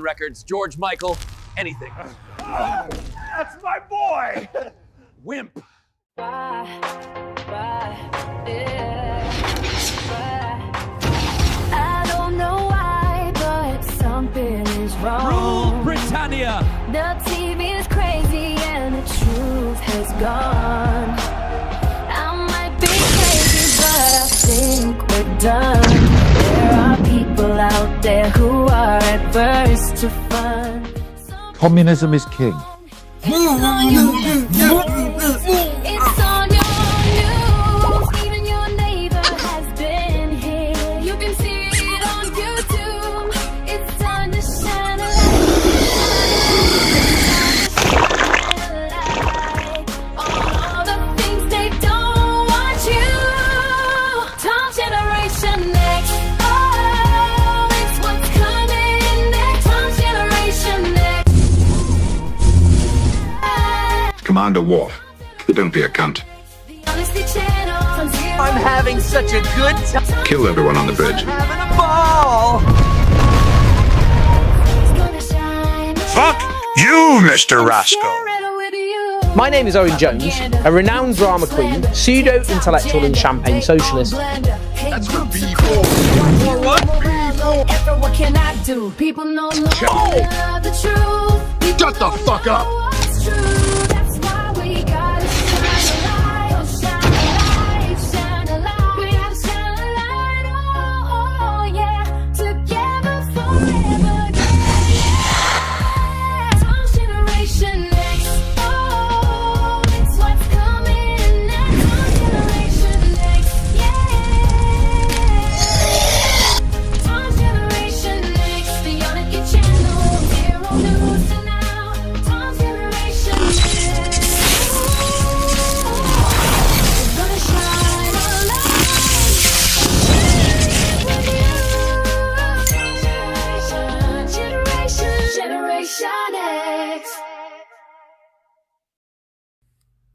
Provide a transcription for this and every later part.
Records, George Michael, anything. That's my boy! Wimp. I don't know why, but something is wrong. Rule Britannia. The TV is crazy and the truth has gone. I might be crazy, but I think we're done. There are people out there who are adverse to fun. Communism is king. It's on your news. Even your neighbor has been here. You can see it on YouTube. It's time to shine a light on all the things they don't want you. Tom Generation Next. Oh, it's what's coming next. Tom Generation Next. Commander Worf, don't be a cunt. I'm having such a good time. Kill everyone on the bridge. Having a ball. Fuck you, Mr. Rascal. My name is Owen Jones, a renowned drama queen, pseudo-intellectual and champagne socialist. That's for people. What can I do? People know the truth. Shut the fuck up. What's true? That's why we gotta shine a light. Shine a light. Shine a light. We gotta shine a light. Oh, yeah. Together forever. Yeah. Tom Generation Next. Oh, it's what's coming next. Tom Generation Next. Yeah. Tom Generation Next. The Unity Channel. Zero News to now. Tom Generation Next. It's gonna shine a light with you. Generation X.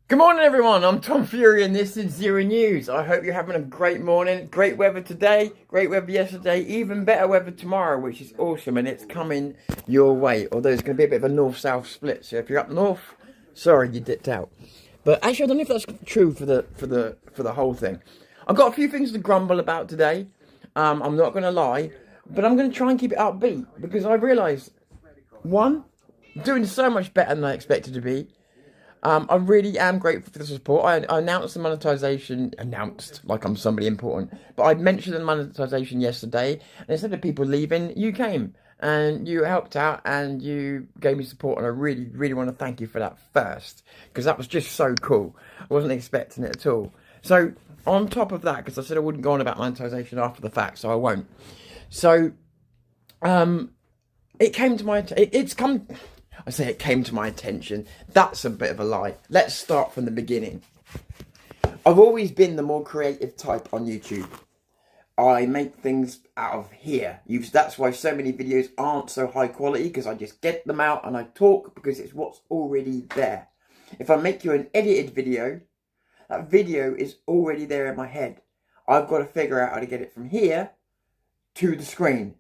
Good morning everyone, I'm Tom Fury and this is Zero News. I hope you're having a great morning. Great weather today, great weather yesterday, even better weather tomorrow, which is awesome, and it's coming your way. Although it's going to be a bit of a north-south split, so if you're up north, sorry you dipped out. But actually I don't know if that's true for the whole thing. I've got a few things to grumble about today. I'm not going to lie, but I'm going to try and keep it upbeat because I realised, one, doing so much better than I expected to be. I really am grateful for the support. I announced the monetization, like I'm somebody important, but I mentioned the monetization yesterday, and instead of people leaving, you came and you helped out and you gave me support, and I really, really want to thank you for that first, because that was just so cool. I wasn't expecting it at all. So on top of that, because I said I wouldn't go on about monetization after the fact, so I won't. So it came to my I say it came to my attention. That's a bit of a lie. Let's start from the beginning. I've always been the more creative type on YouTube. I make things out of here. That's why so many videos aren't so high quality, because I just get them out and I talk because it's what's already there. If I make you an edited video, that video is already there in my head. I've got to figure out how to get it from here to the screen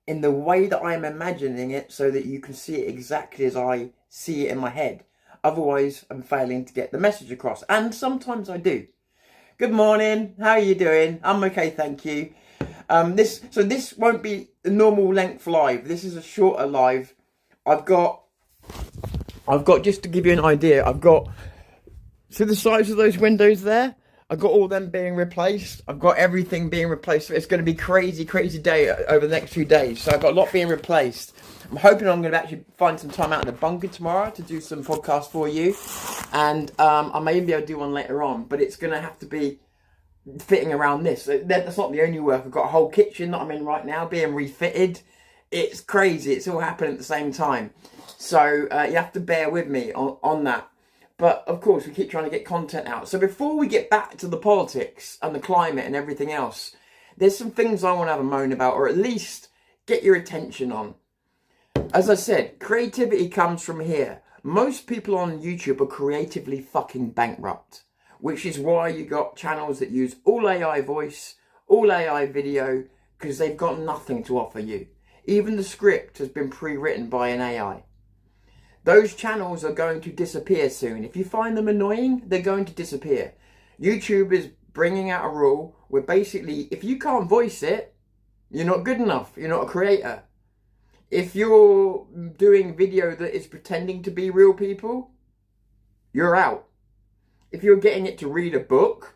in the way that I am imagining it, so that you can see it exactly as I see it in my head. Otherwise, I'm failing to get the message across. And sometimes I do. Good morning. How are you doing? I'm okay, thank you. This won't be a normal length live. This is a shorter live. I've got, just to give you an idea, see the size of those windows there? I've got all them being replaced. I've got everything being replaced. So it's going to be crazy, crazy day over the next few days. So I've got a lot being replaced. I'm hoping I'm going to actually find some time out in the bunker tomorrow to do some podcasts for you. And I may even be able to do one later on. But it's going to have to be fitting around this. That's not the only work. I've got a whole kitchen that I'm in right now being refitted. It's crazy. It's all happening at the same time. So you have to bear with me on that. But, of course, we keep trying to get content out. So before we get back to the politics and the climate and everything else, there's some things I want to have a moan about, or at least get your attention on. As I said, creativity comes from here. Most people on YouTube are creatively fucking bankrupt, which is why you got channels that use all AI voice, all AI video, because they've got nothing to offer you. Even the script has been pre-written by an AI. Those channels are going to disappear soon. If you find them annoying, they're going to disappear. YouTube is bringing out a rule where basically, if you can't voice it, you're not good enough. You're not a creator. If you're doing video that is pretending to be real people, you're out. If you're getting it to read a book,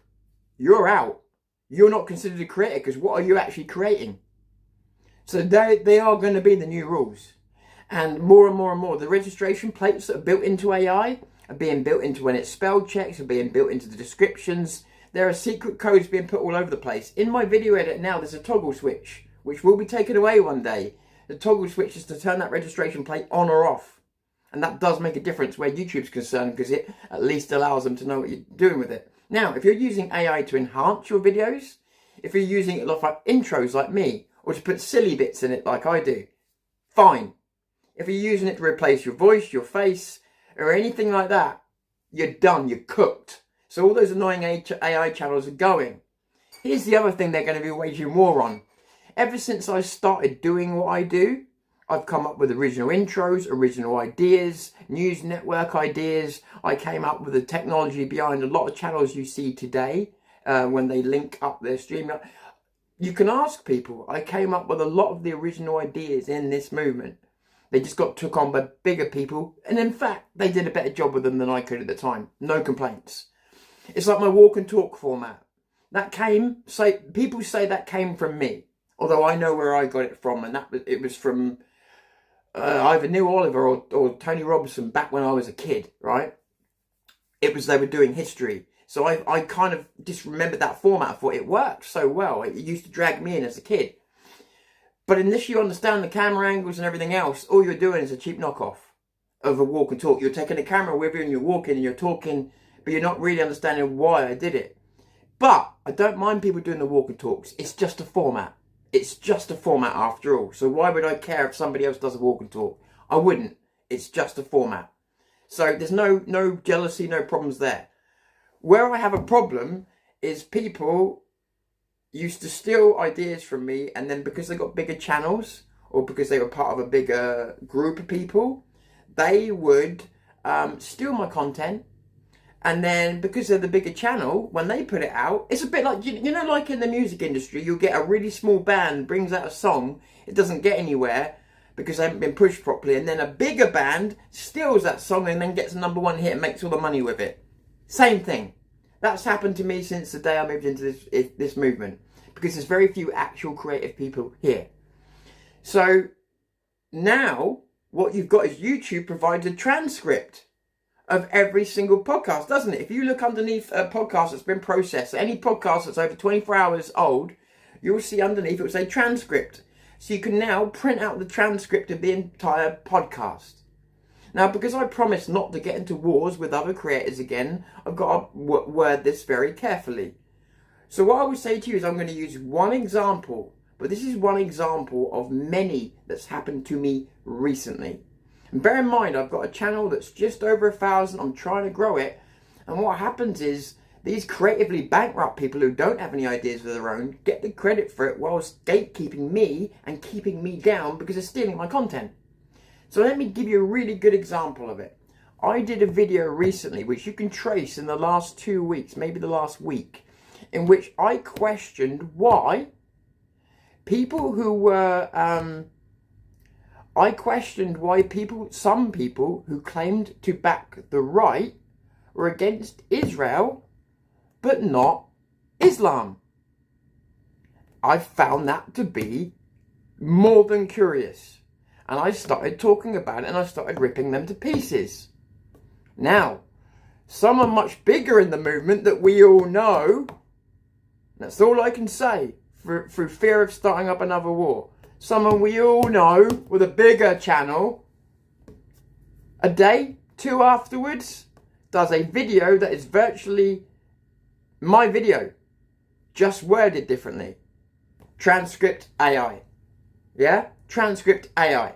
you're out. You're not considered a creator because what are you actually creating? So they are going to be the new rules. And more and more, the registration plates that are built into AI are being built into when it's spell checks, are being built into the descriptions. There are secret codes being put all over the place. In my video edit now, there's a toggle switch, which will be taken away one day. The toggle switch is to turn that registration plate on or off. And that does make a difference where YouTube's concerned because it at least allows them to know what you're doing with it. Now, if you're using AI to enhance your videos, if you're using it like intros like me, or to put silly bits in it like I do, fine. If you're using it to replace your voice, your face, or anything like that, you're done, you're cooked. So all those annoying AI channels are going. Here's the other thing they're going to be waging war on. Ever since I started doing what I do, I've come up with original intros, original ideas, news network ideas. I came up with the technology behind a lot of channels you see today when they link up their stream. You can ask people. I came up with a lot of the original ideas in this movement. They just got took on by bigger people. And in fact, they did a better job with them than I could at the time. No complaints. It's like my walk and talk format. That came, people say that came from me. Although I know where I got it from. And it was from either Neil Oliver or Tony Robinson back when I was a kid, right? They were doing history. So I kind of just remembered that format. I thought it worked so well. It used to drag me in as a kid. But unless you understand the camera angles and everything else, all you're doing is a cheap knockoff of a walk and talk. You're taking the camera with you and you're walking and you're talking, but you're not really understanding why I did it. But I don't mind people doing the walk and talks. It's just a format. It's just a format after all. So why would I care if somebody else does a walk and talk? I wouldn't. It's just a format. So there's no jealousy, no problems there. Where I have a problem is people used to steal ideas from me, and then because they got bigger channels or because they were part of a bigger group of people, they would steal my content. And then because they're the bigger channel, when they put it out, it's a bit like, you know, like in the music industry, you'll get a really small band brings out a song, it doesn't get anywhere because they haven't been pushed properly, and then a bigger band steals that song and then gets a #1 hit and makes all the money with it. Same thing. That's happened to me since the day I moved into this movement, because there's very few actual creative people here. So now what you've got is YouTube provides a transcript of every single podcast, doesn't it? If you look underneath a podcast that's been processed, any podcast that's over 24 hours old, you'll see underneath it will say transcript. So you can now print out the transcript of the entire podcast. Now, because I promised not to get into wars with other creators again, I've got to word this very carefully. So what I would say to you is I'm going to use one example, but this is one example of many that's happened to me recently. And bear in mind, I've got a channel that's just over 1,000. I'm trying to grow it. And what happens is these creatively bankrupt people who don't have any ideas of their own get the credit for it whilst gatekeeping me and keeping me down because they're stealing my content. So let me give you a really good example of it. I did a video recently, which you can trace in the last 2 weeks, maybe the last week, in which I questioned why people who were, some people who claimed to back the right were against Israel, but not Islam. I found that to be more than curious. And I started talking about it and I started ripping them to pieces. Now, some are much bigger in the movement that we all know. That's all I can say through fear of starting up another war. Someone we all know with a bigger channel, a day, 2 afterwards, does a video that is virtually my video, just worded differently. Transcript AI. Yeah? Transcript AI.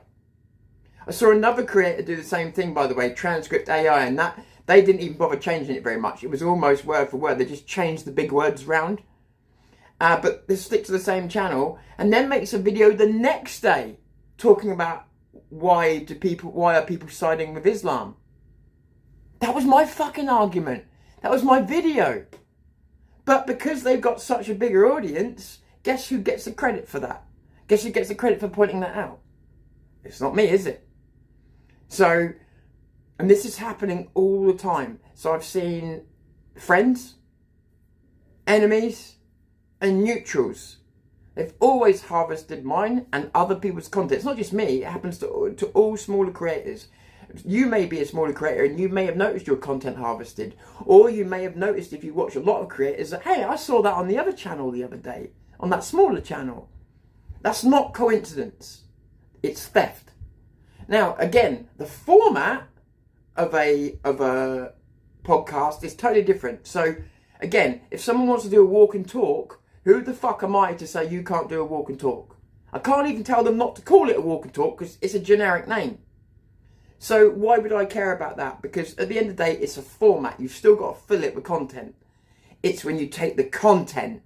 I saw another creator do the same thing, by the way, Transcript AI, and that they didn't even bother changing it very much. It was almost word for word. They just changed the big words around. But they stick to the same channel, and then makes a video the next day talking about why are people siding with Islam. That was my fucking argument. That was my video. But because they've got such a bigger audience, guess who gets the credit for that? Guess who gets the credit for pointing that out? It's not me, is it? So, and this is happening all the time. So I've seen friends, enemies, and neutrals. They've always harvested mine and other people's content. It's not just me, it happens to all smaller creators. You may be a smaller creator and you may have noticed your content harvested. Or you may have noticed, if you watch a lot of creators, that, hey, I saw that on the other channel the other day, on that smaller channel. That's not coincidence. It's theft. Now, again, the format of a podcast is totally different. So, again, if someone wants to do a walk and talk, who the fuck am I to say you can't do a walk and talk? I can't even tell them not to call it a walk and talk because it's a generic name. So why would I care about that? Because at the end of the day, it's a format. You've still got to fill it with content. It's when you take the content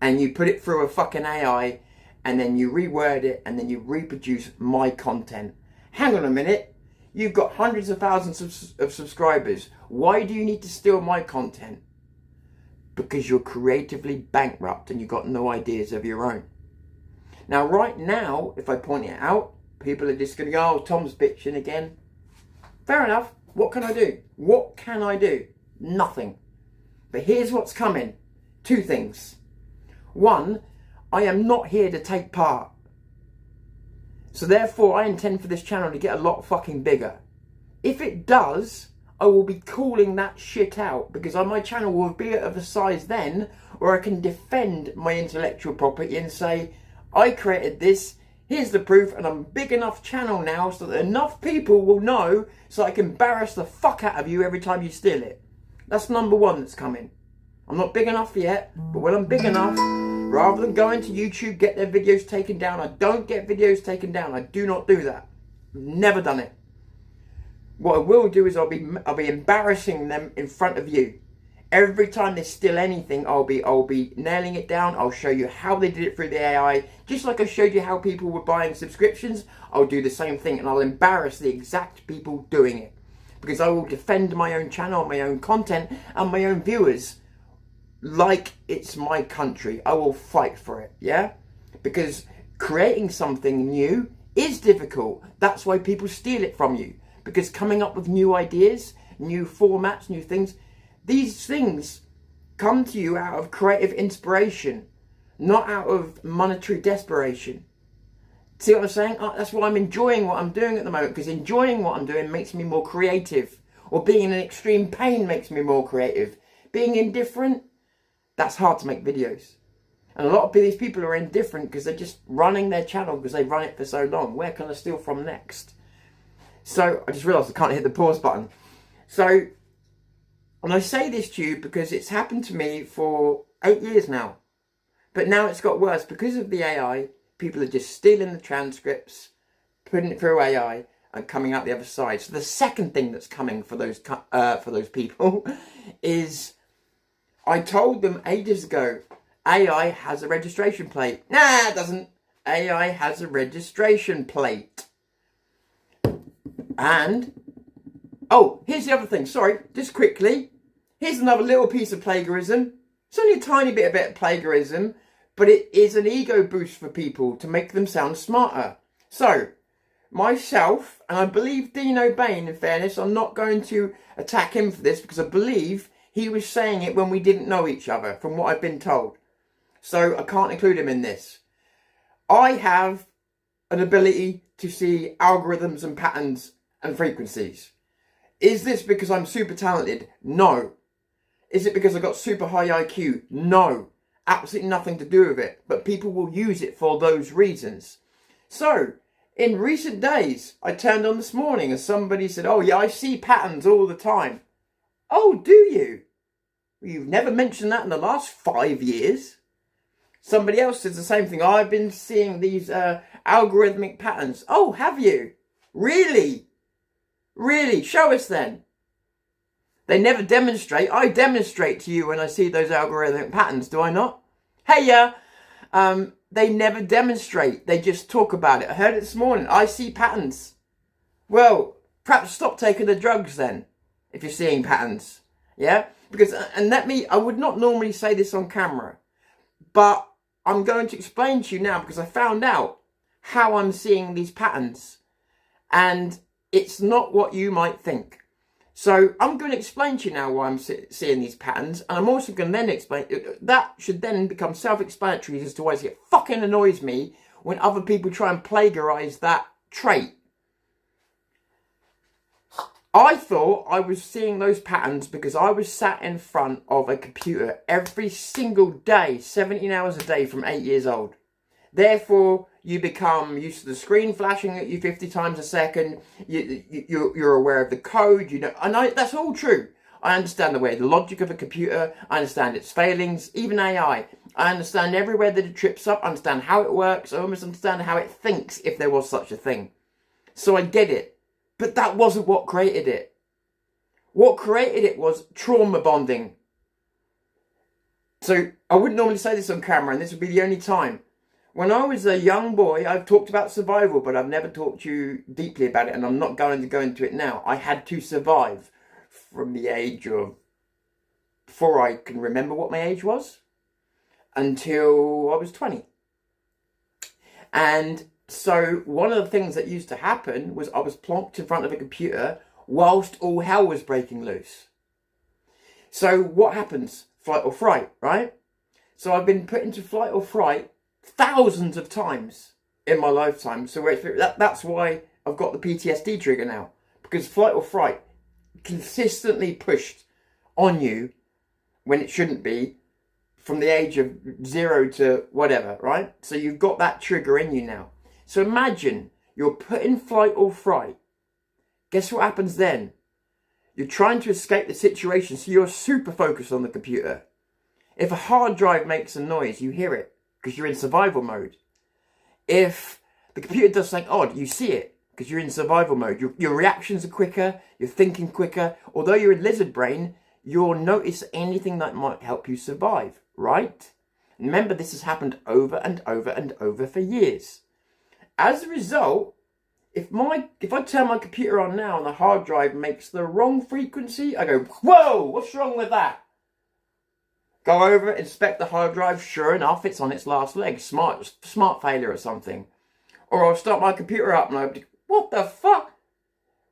and you put it through a fucking AI and then you reword it and then you reproduce my content. Hang on a minute. You've got hundreds of thousands of subscribers. Why do you need to steal my content? Because you're creatively bankrupt and you've got no ideas of your own. Now, right now, if I point it out, people are just going to go, oh, Tom's bitching again. Fair enough. What can I do? What can I do? Nothing. But here's what's coming. Two things. One, I am not here to take part. So therefore, I intend for this channel to get a lot fucking bigger. If it does, I will be calling that shit out because my channel will be of a size then where I can defend my intellectual property and say, I created this, here's the proof, and I'm a big enough channel now so that enough people will know so I can embarrass the fuck out of you every time you steal it. That's number one that's coming. I'm not big enough yet, but when I'm big enough, rather than going to YouTube, get their videos taken down, I don't get videos taken down. I do not do that. Never done it. What I will do is I'll be embarrassing them in front of you. Every time they steal anything, I'll be nailing it down. I'll show you how they did it through the AI. Just like I showed you how people were buying subscriptions, I'll do the same thing and I'll embarrass the exact people doing it. Because I will defend my own channel, my own content and my own viewers like it's my country. I will fight for it, yeah? Because creating something new is difficult. That's why people steal it from you. Because coming up with new ideas, new formats, new things, these things come to you out of creative inspiration, not out of monetary desperation. See what I'm saying? That's why I'm enjoying what I'm doing at the moment, because enjoying what I'm doing makes me more creative. Or being in extreme pain makes me more creative. Being indifferent, that's hard to make videos. And a lot of these people are indifferent because they're just running their channel because they've run it for so long. Where can I steal from next? So I just realised I can't hit the pause button. So, and I say this to you because it's happened to me for 8 years now. But now it's got worse because of the AI. People are just stealing the transcripts, putting it through AI, and coming out the other side. So the second thing that's coming for those people is, I told them ages ago, AI has a registration plate. Nah, it doesn't. AI has a registration plate. And, oh, here's the other thing. Sorry, just quickly. Here's another little piece of plagiarism. It's only a tiny bit of plagiarism, but it is an ego boost for people to make them sound smarter. So, myself, and I believe Dino Bain, in fairness, I'm not going to attack him for this because I believe he was saying it when we didn't know each other, from what I've been told. So, I can't include him in this. I have an ability to see algorithms and patterns and frequencies. Is this because I'm super talented? No. Is it because I got super high IQ? No. Absolutely nothing to do with it. But people will use it for those reasons. So, in recent days, I turned on this morning and somebody said, oh yeah, I see patterns all the time. Oh, do you? You've never mentioned that in the last 5 years. Somebody else says the same thing. I've been seeing these algorithmic patterns. Oh, have you? Really? Really? Show us then. They never demonstrate. I demonstrate to you when I see those algorithmic patterns, do I not? Hey, they never demonstrate. They just talk about it. I heard it this morning. I see patterns. Well, perhaps stop taking the drugs then, if you're seeing patterns. Yeah? Because, and I would not normally say this on camera, but I'm going to explain to you now because I found out how I'm seeing these patterns. And it's not what you might think. So I'm going to explain to you now why I'm seeing these patterns. And I'm also going to then explain, that should then become self-explanatory as to why it fucking annoys me when other people try and plagiarise that trait. I thought I was seeing those patterns because I was sat in front of a computer every single day, 17 hours a day from 8 years old. Therefore, you become used to the screen flashing at you 50 times a second. You're aware of the code, you know, and that's all true. I understand the way, the logic of a computer. I understand its failings, even AI. I understand everywhere that it trips up. I understand how it works. I almost understand how it thinks, if there was such a thing. So I get it. But that wasn't what created it. What created it was trauma bonding. So I wouldn't normally say this on camera, and this would be the only time. When I was a young boy, I've talked about survival, but I've never talked to you deeply about it, and I'm not going to go into it now. I had to survive from the age of, before I can remember what my age was, until I was 20. And so one of the things that used to happen was I was plonked in front of a computer whilst all hell was breaking loose. So what happens? Flight or fright, right? So I've been put into flight or fright thousands of times in my lifetime. So that's why I've got the PTSD trigger now. Because flight or fright consistently pushed on you when it shouldn't be, from the age of 0 to whatever, right? So you've got that trigger in you now. So imagine you're put in flight or fright. Guess what happens then? You're trying to escape the situation, so you're super focused on the computer. If a hard drive makes a noise, you hear it because you're in survival mode. If the computer does something odd, you see it because you're in survival mode. Your reactions are quicker, you're thinking quicker. Although you're in lizard brain, you'll notice anything that might help you survive, right? Remember, this has happened over and over and over for years. As a result, if I turn my computer on now and the hard drive makes the wrong frequency, I go, whoa, what's wrong with that? Go over, inspect the hard drive, sure enough, it's on its last leg. Smart failure or something. Or I'll start my computer up and I'll be, what the fuck?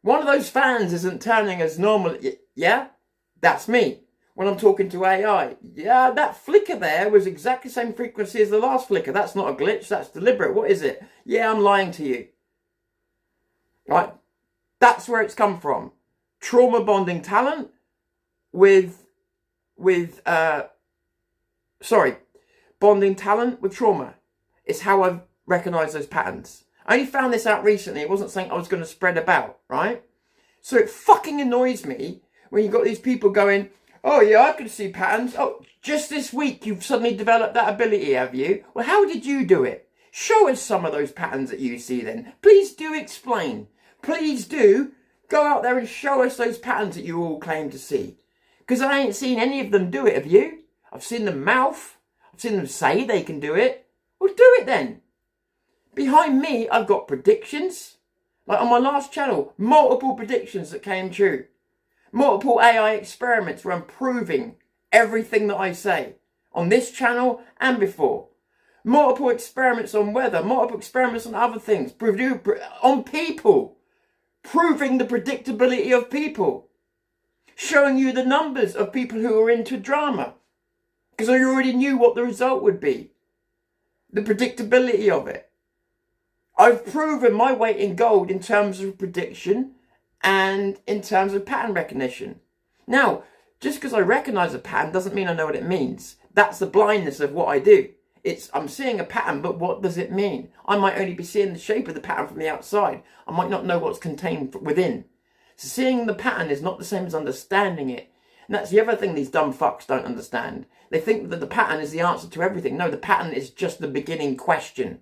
One of those fans isn't turning as normal. Yeah, that's me. When I'm talking to AI, yeah, that flicker there was exactly the same frequency as the last flicker. That's not a glitch, that's deliberate. What is it? Yeah, I'm lying to you. Right? That's where it's come from. Trauma bonding talent bonding talent with trauma. It's how I've recognised those patterns. I only found this out recently. It wasn't something I was going to spread about, right? So it fucking annoys me when you've got these people going, oh yeah, I can see patterns. Oh, just this week you've suddenly developed that ability, have you? Well, how did you do it? Show us some of those patterns that you see then. Please do explain. Please do go out there and show us those patterns that you all claim to see. Because I ain't seen any of them do it, have you? I've seen them mouth. I've seen them say they can do it. Well, do it then. Behind me, I've got predictions. Like on my last channel, multiple predictions that came true. Multiple AI experiments where I'm proving everything that I say. On this channel and before. Multiple experiments on weather. Multiple experiments on other things. On people. Proving the predictability of people. Showing you the numbers of people who are into drama. Because I already knew what the result would be. The predictability of it. I've proven my weight in gold in terms of prediction and in terms of pattern recognition. Now, just because I recognise a pattern doesn't mean I know what it means. That's the blindness of what I do. I'm seeing a pattern, but what does it mean? I might only be seeing the shape of the pattern from the outside. I might not know what's contained within. So seeing the pattern is not the same as understanding it. And that's the other thing these dumb fucks don't understand. They think that the pattern is the answer to everything. No, the pattern is just the beginning question.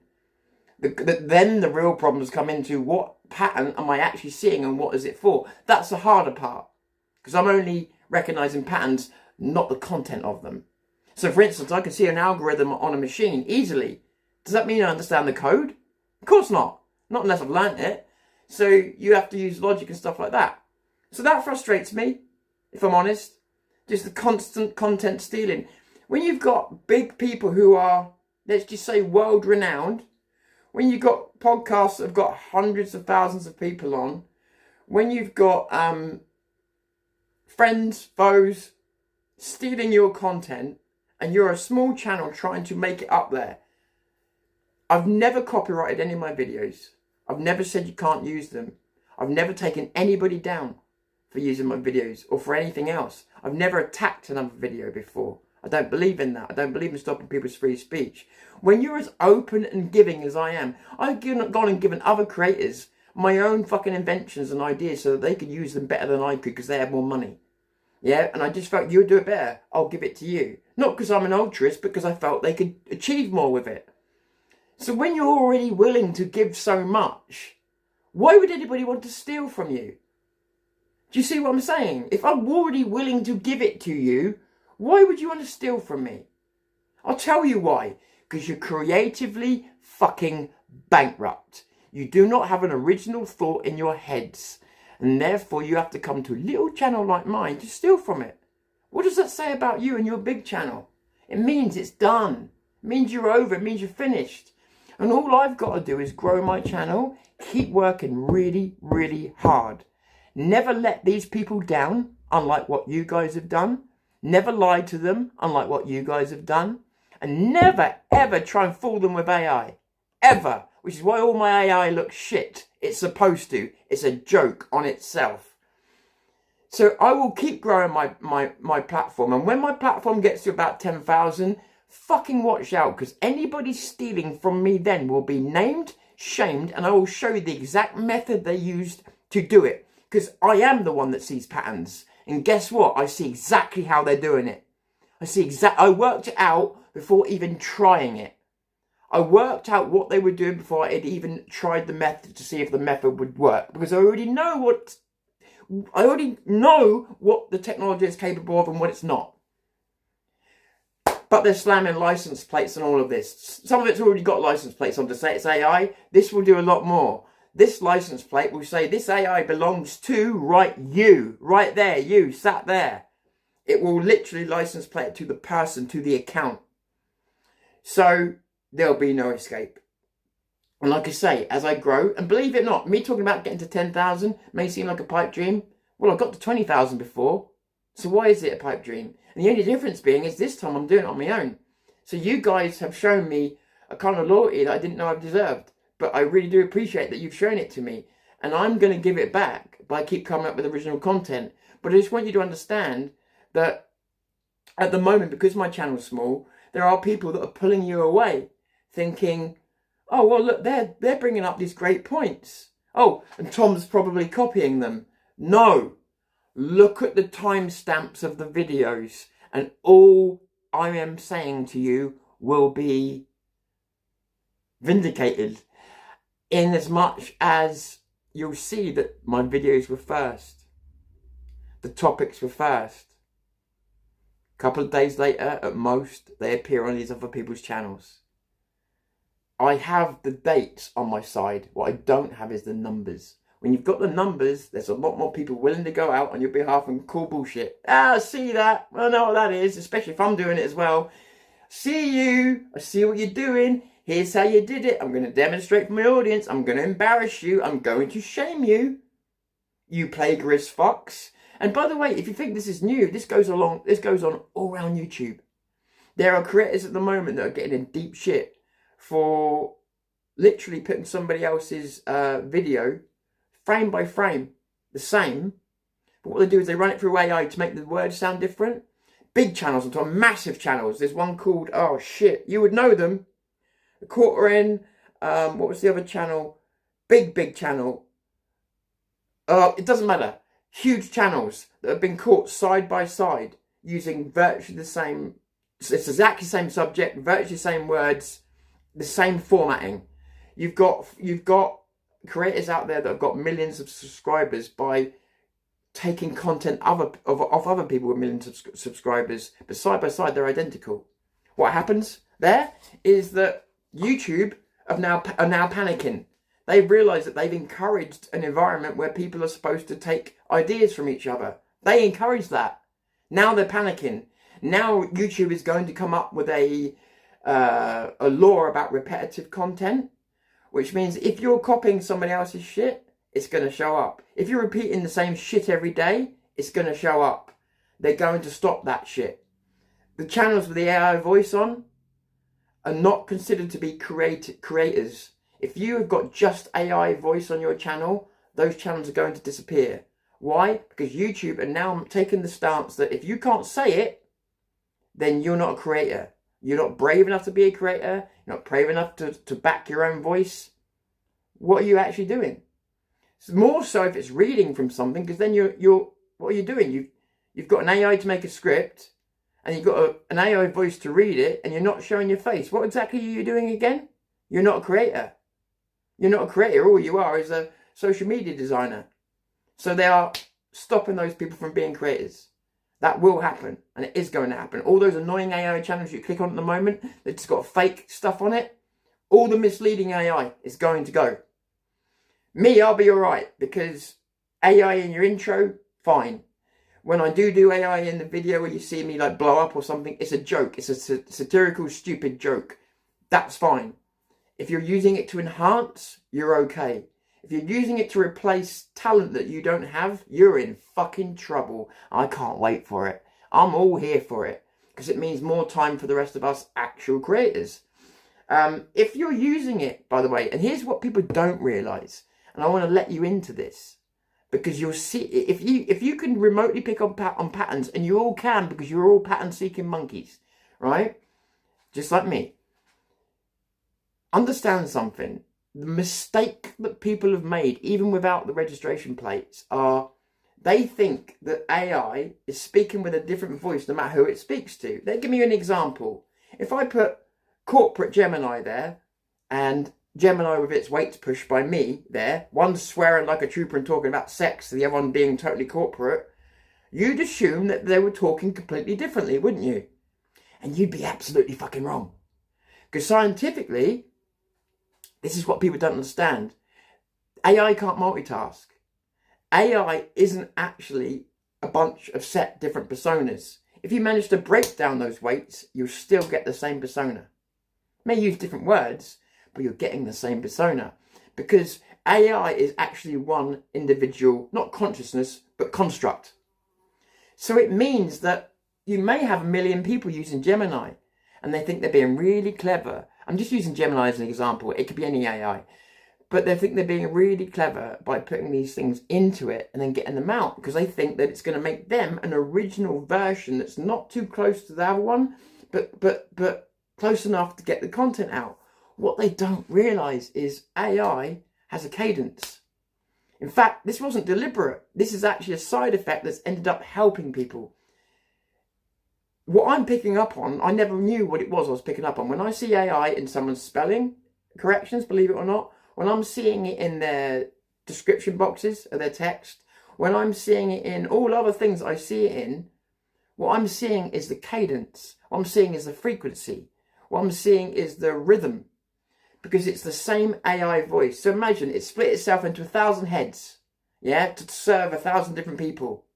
Then the real problems come into what pattern am I actually seeing and what is it for? That's the harder part. Because I'm only recognising patterns, not the content of them. So for instance, I can see an algorithm on a machine easily. Does that mean I understand the code? Of course not. Not unless I've learnt it. So you have to use logic and stuff like that. So that frustrates me, if I'm honest. Just the constant content stealing. When you've got big people who are, let's just say, world renowned, when you've got podcasts that have got hundreds of thousands of people on, when you've got friends, foes, stealing your content, and you're a small channel trying to make it up there. I've never copyrighted any of my videos. I've never said you can't use them. I've never taken anybody down for using my videos or for anything else. I've never attacked another video before. I don't believe in that. I don't believe in stopping people's free speech. When you're as open and giving as I am, I've gone and given other creators my own fucking inventions and ideas so that they could use them better than I could because they had more money. Yeah, and I just felt you'd do it better. I'll give it to you. Not because I'm an altruist, but because I felt they could achieve more with it. So when you're already willing to give so much, why would anybody want to steal from you? Do you see what I'm saying? If I'm already willing to give it to you, why would you want to steal from me? I'll tell you why. Because you're creatively fucking bankrupt. You do not have an original thought in your heads. And therefore you have to come to a little channel like mine to steal from it. What does that say about you and your big channel? It means it's done. It means you're over. It means you're finished. And all I've got to do is grow my channel, keep working really, really hard. Never let these people down, unlike what you guys have done. Never lie to them, unlike what you guys have done. And never, ever try and fool them with AI. Ever. Which is why all my AI looks shit. It's supposed to. It's a joke on itself. So I will keep growing my platform. And when my platform gets to about 10,000, fucking watch out. Because anybody stealing from me then will be named, shamed, and I will show you the exact method they used to do it. Because I am the one that sees patterns. And guess what? I see exactly how they're doing it. I worked it out before even trying it. I worked out what they were doing before I had even tried the method to see if the method would work. Because I already know what the technology is capable of and what it's not. But they're slamming license plates and all of this. Some of it's already got license plates on to say it's AI. This will do a lot more. This license plate will say this AI belongs to you. Right there, you sat there. It will literally license plate it to the person, to the account. So there'll be no escape. And like I say, as I grow, and believe it or not, me talking about getting to 10,000 may seem like a pipe dream. Well, I got to 20,000 before. So why is it a pipe dream? And the only difference being is this time I'm doing it on my own. So you guys have shown me a kind of loyalty that I didn't know I deserved. But I really do appreciate that you've shown it to me. And I'm going to give it back by keep coming up with original content. But I just want you to understand that at the moment, because my channel's small, there are people that are pulling you away. Thinking, oh, well, look, they're bringing up these great points. Oh, and Tom's probably copying them. No. Look at the timestamps of the videos. And all I am saying to you will be vindicated. In as much as you'll see that my videos were first. The topics were first. A couple of days later, at most, they appear on these other people's channels. I have the dates on my side. What I don't have is the numbers. When you've got the numbers, there's a lot more people willing to go out on your behalf and call bullshit. I see that. I know what that is, especially if I'm doing it as well. See you. I see what you're doing. Here's how you did it. I'm going to demonstrate for my audience. I'm going to embarrass you. I'm going to shame you. You plagiarist fox. And by the way, if you think this is new, this goes on all around YouTube. There are creators at the moment that are getting in deep shit for literally putting somebody else's video frame by frame the same. But what they do is they run it through AI to make the words sound different. Big channels, I'm talking massive channels. There's one called, oh shit, you would know them. A Quarter In, what was the other channel? Big channel. It doesn't matter. Huge channels that have been caught side by side using virtually the same, it's exactly the same subject, virtually the same words, the same formatting. You've got creators out there that have got millions of subscribers by taking content of other people with millions of subscribers, but side by side they're identical. What happens there is that YouTube are now panicking. They've realised that they've encouraged an environment where people are supposed to take ideas from each other. They encourage that. Now they're panicking. Now YouTube is going to come up with a law about repetitive content, which means if you're copying somebody else's shit, it's going to show up. If you're repeating the same shit every day, it's going to show up. They're going to stop that shit. The channels with the AI voice on are not considered to be creators. If you have got just AI voice on your channel, those channels are going to disappear. Why? Because YouTube are now taking the stance that if you can't say it, then you're not a creator. You're not brave enough to be a creator. You're not brave enough to back your own voice. What are you actually doing? It's more so if it's reading from something, because then what are you doing? You've got an AI to make a script, and you've got an AI voice to read it, and you're not showing your face. What exactly are you doing again? You're not a creator. You're not a creator. All you are is a social media designer. So they are stopping those people from being creators. That will happen, and it is going to happen. All those annoying AI channels you click on at the moment, they've just got fake stuff on it. All the misleading AI is going to go. Me, I'll be alright, because AI in your intro, fine. When I do AI in the video where you see me like blow up or something, it's a joke. It's a satirical, stupid joke. That's fine. If you're using it to enhance, you're okay. If you're using it to replace talent that you don't have, you're in fucking trouble. I can't wait for it. I'm all here for it, because it means more time for the rest of us actual creators. If you're using it, by the way, and here's what people don't realise, and I want to let you into this, because you'll see, if you can remotely pick on patterns, and you all can, because you're all pattern-seeking monkeys, right? Just like me. Understand something. The mistake that people have made, even without the registration plates, are they think that AI is speaking with a different voice no matter who it speaks to. They'll give me an example. If I put corporate Gemini there, and Gemini with its weights pushed by me there, one swearing like a trooper and talking about sex, the other one being totally corporate, you'd assume that they were talking completely differently, wouldn't you? And you'd be absolutely fucking wrong. Because scientifically, this is what people don't understand. AI can't multitask. AI isn't actually a bunch of set different personas. If you manage to break down those weights, you'll still get the same persona. May use different words, but you're getting the same persona. Because AI is actually one individual, not consciousness, but construct. So it means that you may have 1 million people using Gemini, and they think they're being really clever. I'm just using Gemini as an example. It could be any AI. But they think they're being really clever by putting these things into it and then getting them out, because they think that it's going to make them an original version that's not too close to the other one, but close enough to get the content out. What they don't realise is AI has a cadence. In fact, this wasn't deliberate. This is actually a side effect that's ended up helping people. What I'm picking up on, I never knew what it was I was picking up on. When I see AI in someone's spelling corrections, believe it or not, when I'm seeing it in their description boxes of their text, when I'm seeing it in all other things I see it in, what I'm seeing is the cadence. What I'm seeing is the frequency. What I'm seeing is the rhythm. Because it's the same AI voice. So imagine it split itself into 1,000 heads, yeah, to serve 1,000 different people.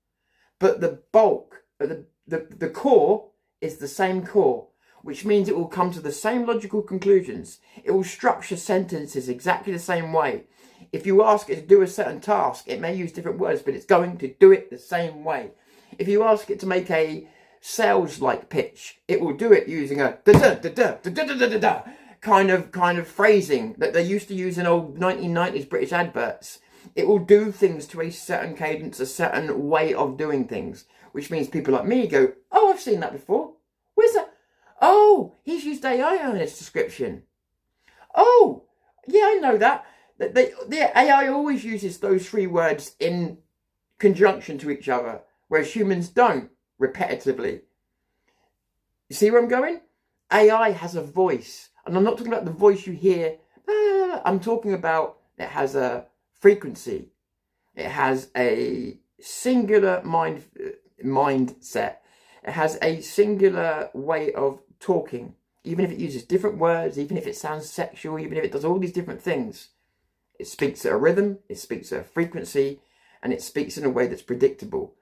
But the bulk, the core is the same core, which means it will come to the same logical conclusions. It will structure sentences exactly the same way. If you ask it to do a certain task, it may use different words, but it's going to do it the same way. If you ask it to make a sales-like pitch, it will do it using a da-da-da-da-da-da-da-da-da kind of phrasing that they used to use in old 1990s British adverts. It will do things to a certain cadence, a certain way of doing things, which means people like me go, oh, I've seen that before. Where's that? Oh, he's used AI on his description. Oh, yeah, I know that. The AI always uses those 3 words in conjunction to each other, whereas humans don't, repetitively. You see where I'm going? AI has a voice. And I'm not talking about the voice you hear. I'm talking about it has a frequency. It has a singular mindset. It has a singular way of talking. even if it uses different words, even if it sounds sexual, even if it does all these different things, it speaks at a rhythm, it speaks at a frequency, and it speaks in a way that's predictable,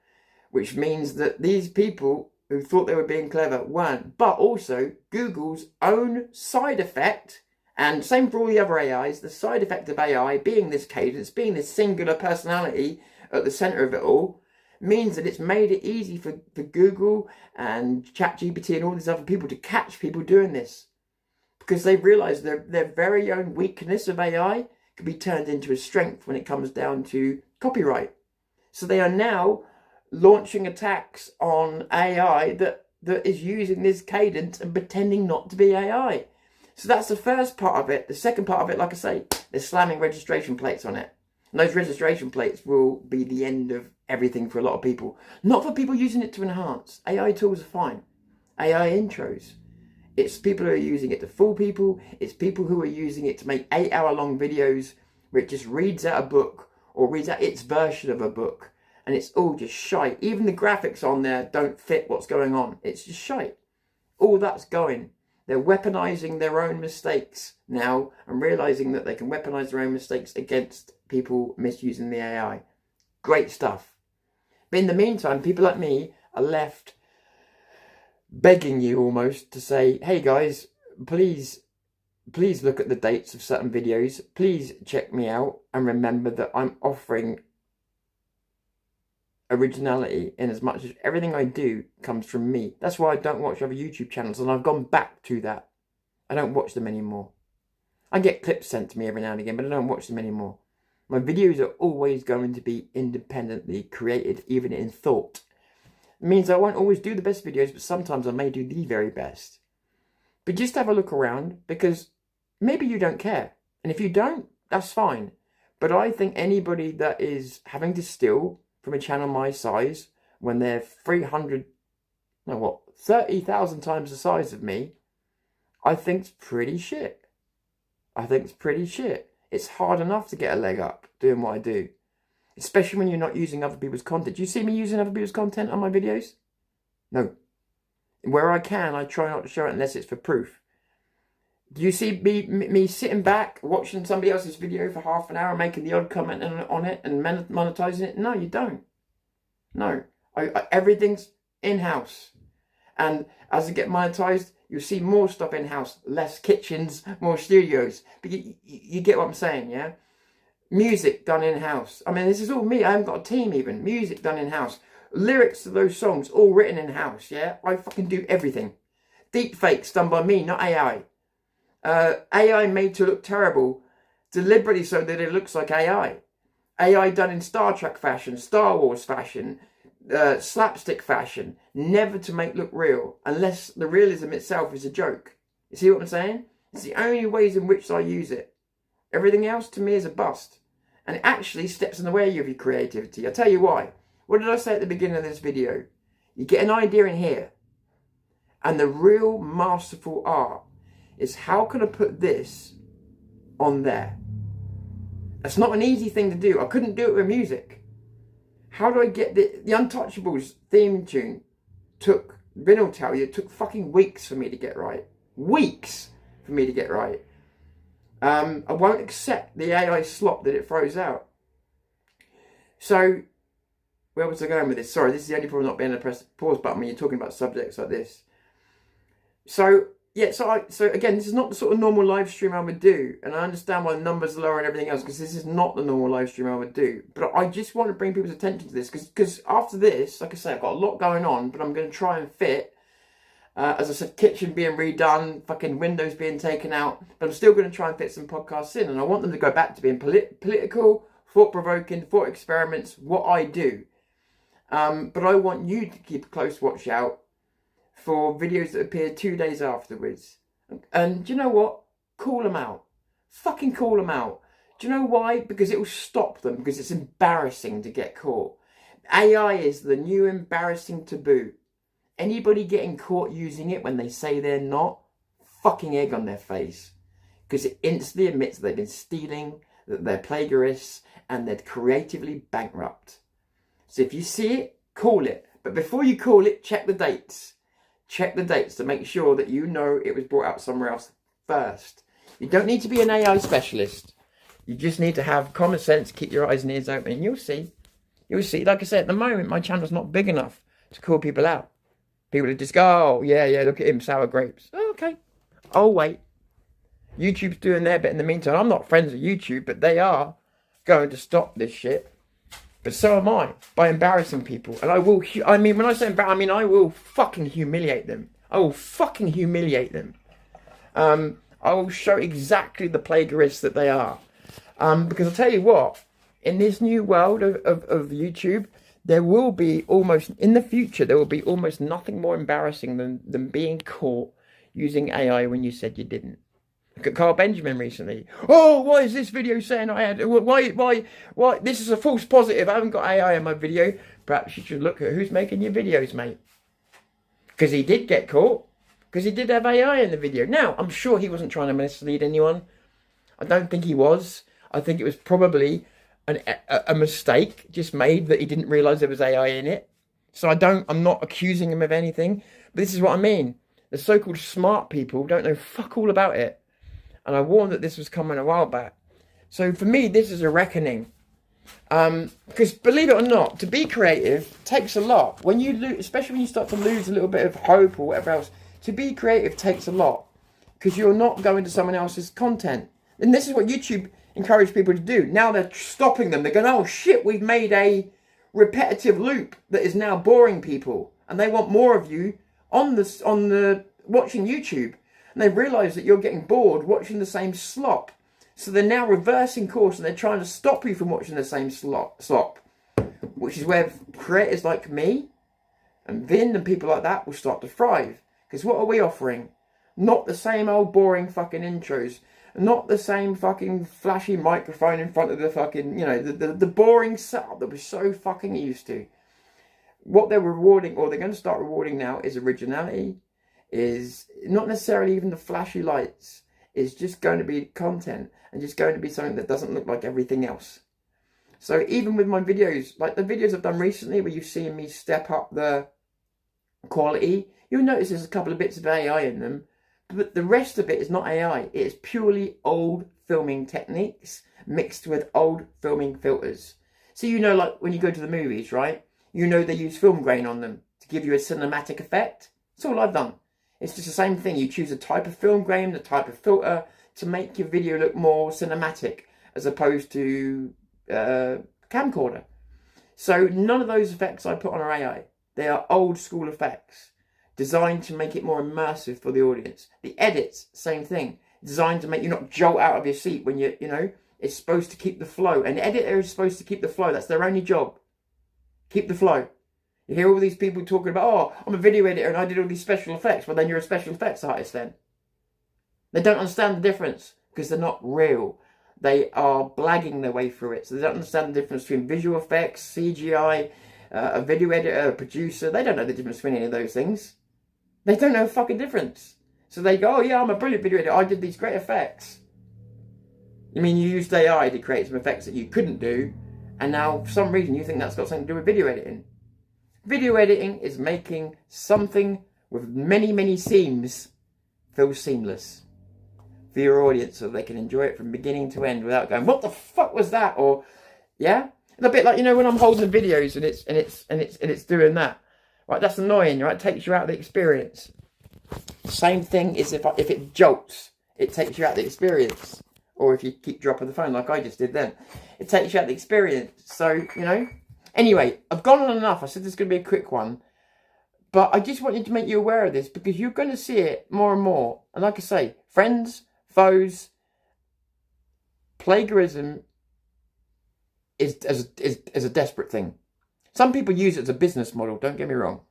which means that these people who thought they were being clever weren't. But also, Google's own side effect, and same for all the other AIs, the side effect of AI being this cadence, being this singular personality at the center of it all, means that it's made it easy for Google and ChatGPT and all these other people to catch people doing this, because they've realized their very own weakness of AI can be turned into a strength when it comes down to copyright. So they are now launching attacks on AI that is using this cadence and pretending not to be AI. So that's the first part of it. The second part of it, like I say, they're slamming registration plates on it. And those registration plates will be the end of everything for a lot of people. Not for people using it to enhance. AI tools are fine. AI intros. It's people who are using it to fool people. It's people who are using it to make 8-hour-long videos where it just reads out a book or reads out its version of a book. And it's all just shite. Even the graphics on there don't fit what's going on. It's just shite. All that's going. They're weaponizing their own mistakes now and realizing that they can weaponize their own mistakes against people misusing the AI. Great stuff. But in the meantime, people like me are left begging you almost to say, hey guys, please look at the dates of certain videos. Please check me out and remember that I'm offering originality in as much as everything I do comes from me. That's why I don't watch other YouTube channels, and I've gone back to that. I don't watch them anymore. I get clips sent to me every now and again, but I don't watch them anymore. My videos are always going to be independently created, even in thought. It means I won't always do the best videos, but sometimes I may do the very best. But just have a look around, because maybe you don't care. And if you don't, that's fine. But I think anybody that is having to steal from a channel my size when they're 30,000 times the size of me, I think it's pretty shit. I think it's pretty shit. It's hard enough to get a leg up doing what I do, especially when you're not using other people's content. Do you see me using other people's content on my videos? No. Where I can, I try not to show it unless it's for proof. Do you see me sitting back, watching somebody else's video for half an hour, making the odd comment on it and monetizing it? No, you don't. No. Everything's in-house. And as it gets monetized, you'll see more stuff in-house, less kitchens, more studios. But you get what I'm saying, yeah? Music done in-house. I mean, this is all me. I haven't got a team even. Music done in-house. Lyrics to those songs all written in-house, yeah? I fucking do everything. Deep fakes done by me, not AI. AI made to look terrible, deliberately so that it looks like AI. AI done in Star Trek fashion, Star Wars fashion, slapstick fashion, never to make look real, unless the realism itself is a joke. You see what I'm saying? It's the only ways in which I use it. Everything else to me is a bust. And it actually steps in the way of your creativity. I'll tell you why. What did I say at the beginning of this video? You get an idea in here. And the real masterful art is, how can I put this on there? That's not an easy thing to do. I couldn't do it with music. How do I get the Untouchables theme tune? Vin will tell you, it took fucking weeks for me to get right. Weeks for me to get right. I won't accept the AI slop that it throws out. So, where was I going with this? Sorry, this is the only problem not being able to press the pause button when you're talking about subjects like this. So, yeah, so again, this is not the sort of normal live stream I would do. And I understand why the numbers are lower and everything else, because this is not the normal live stream I would do. But I just want to bring people's attention to this, because after this, like I say, I've got a lot going on, but I'm going to try and fit, as I said, kitchen being redone, fucking windows being taken out, but I'm still going to try and fit some podcasts in. And I want them to go back to being political, thought-provoking, thought experiments, what I do. But I want you to keep a close watch out for videos that appear 2 days afterwards. And do you know what? Call them out. Fucking call them out. Do you know why? Because it will stop them, because it's embarrassing to get caught. AI is the new embarrassing taboo. Anybody getting caught using it when they say they're not, fucking egg on their face. Because it instantly admits that they've been stealing, that they're plagiarists, and they're creatively bankrupt. So if you see it, call it. But before you call it, check the dates. check the dates to make sure that you know it was brought out somewhere else first. You don't need to be an AI specialist. You just need to have common sense, keep your eyes and ears open, and you'll see. You'll see. Like I said, at the moment, my channel's not big enough to call people out. People would just go, oh, yeah, look at him, sour grapes. Oh, okay, I'll wait. YouTube's doing their bit in the meantime. I'm not friends with YouTube, but they are going to stop this shit. But so am I, by embarrassing people. And I will, I mean, when I say embarrass, I mean, I will fucking humiliate them. I will fucking humiliate them. I will show exactly the plagiarists that they are. Because I'll tell you what, in this new world of YouTube, there will be almost, in the future, there will be almost nothing more embarrassing than being caught using AI when you said you didn't. Look at Carl Benjamin recently. Oh, why is this video saying I had, why, this is a false positive, I haven't got AI in my video. Perhaps you should look at who's making your videos, mate. Because he did get caught. Because he did have AI in the video. Now, I'm sure he wasn't trying to mislead anyone. I don't think he was. I think it was probably a mistake just made that he didn't realise there was AI in it. So I'm not accusing him of anything. But this is what I mean. The so-called smart people don't know fuck all about it. And I warned that this was coming a while back. So for me, this is a reckoning. Because believe it or not, to be creative takes a lot. When you lose, especially when you start to lose a little bit of hope or whatever else, to be creative takes a lot. Because you're not going to someone else's content. And this is what YouTube encourage people to do. Now they're stopping them. They're going, oh shit, we've made a repetitive loop that is now boring people. And they want more of you on the watching YouTube. And they realise that you're getting bored watching the same slop. So they're now reversing course and they're trying to stop you from watching the same slop. Which is where creators like me and Vin and people like that will start to thrive. Because what are we offering? Not the same old boring fucking intros. Not the same fucking flashy microphone in front of the fucking, you know, the boring setup that we're so fucking used to. What they're rewarding, or they're going to start rewarding now, is originality. Is not necessarily even the flashy lights. It's just going to be content and just going to be something that doesn't look like everything else. So even with my videos, like the videos I've done recently where you've seen me step up the quality, you'll notice there's a couple of bits of AI in them, but the rest of it is not AI. It is purely old filming techniques mixed with old filming filters. So you know, like when you go to the movies, right? You know they use film grain on them to give you a cinematic effect. That's all I've done. It's just the same thing. You choose a type of film grain, the type of filter to make your video look more cinematic as opposed to camcorder. So none of those effects I put on are AI. They are old school effects designed to make it more immersive for the audience. The edits, same thing. Designed to make you not jolt out of your seat when you know, it's supposed to keep the flow. An editor is supposed to keep the flow. That's their only job. Keep the flow. You hear all these people talking about, oh, I'm a video editor and I did all these special effects. Well, then you're a special effects artist then. They don't understand the difference because they're not real. They are blagging their way through it. So they don't understand the difference between visual effects, CGI, a video editor, a producer. They don't know the difference between any of those things. They don't know a fucking difference. So they go, oh yeah, I'm a brilliant video editor. I did these great effects. I mean, you used AI to create some effects that you couldn't do. And now, for some reason, you think that's got something to do with video editing. Video editing is making something with many, many seams feel seamless for your audience so they can enjoy it from beginning to end without going, what the fuck was that? Or, yeah? It's a bit like, you know, when I'm holding the videos and it's doing that. Right, that's annoying, right? It takes you out of the experience. Same thing is if it jolts, it takes you out of the experience. Or if you keep dropping the phone like I just did then, it takes you out of the experience. So, you know. Anyway, I've gone on enough. I said this is going to be a quick one. But I just wanted to make you aware of this because you're going to see it more and more. And like I say, friends, foes, plagiarism is a desperate thing. Some people use it as a business model, don't get me wrong.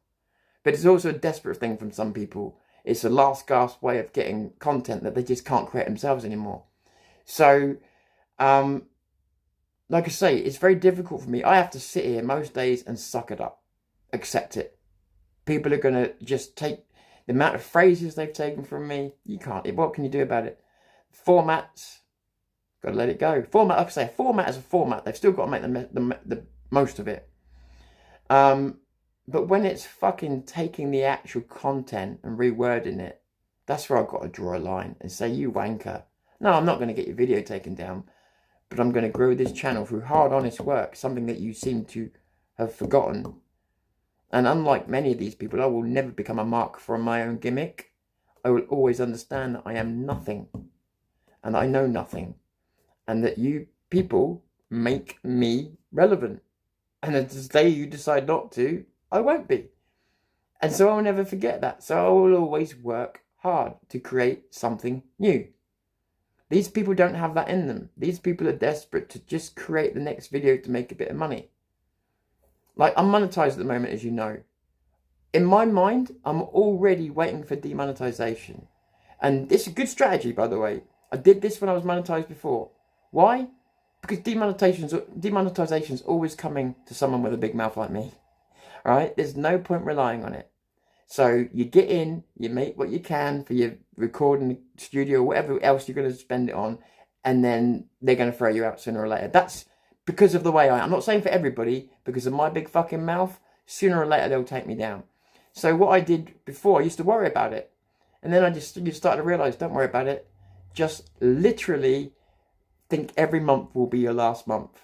But it's also a desperate thing from some people. It's a last gasp way of getting content that they just can't create themselves anymore. So, like I say, it's very difficult for me. I have to sit here most days and suck it up. Accept it. People are going to just take the amount of phrases they've taken from me. You can't. What can you do about it? Formats. Got to let it go. Format, like I say, format is a format. They've still got to make the most of it. But when it's fucking taking the actual content and rewording it, that's where I've got to draw a line and say, you wanker. No, I'm not going to get your video taken down, but I'm going to grow this channel through hard, honest work, something that you seem to have forgotten. And unlike many of these people, I will never become a mark for my own gimmick. I will always understand that I am nothing, and I know nothing, and that you people make me relevant. And at the day you decide not to, I won't be. And so I'll never forget that. So I will always work hard to create something new. These people don't have that in them. These people are desperate to just create the next video to make a bit of money. Like, I'm monetized at the moment, as you know. In my mind, I'm already waiting for demonetization. And this is a good strategy, by the way. I did this when I was monetized before. Why? Because demonetization's always coming to someone with a big mouth like me. Right? There's no point relying on it. So you get in, you make what you can for your recording studio, whatever else you're going to spend it on, and then they're going to throw you out sooner or later. That's because of the way I am. I'm not saying for everybody, because of my big fucking mouth, sooner or later they'll take me down. So what I did before, I used to worry about it. And then you started to realise, don't worry about it. Just literally think every month will be your last month.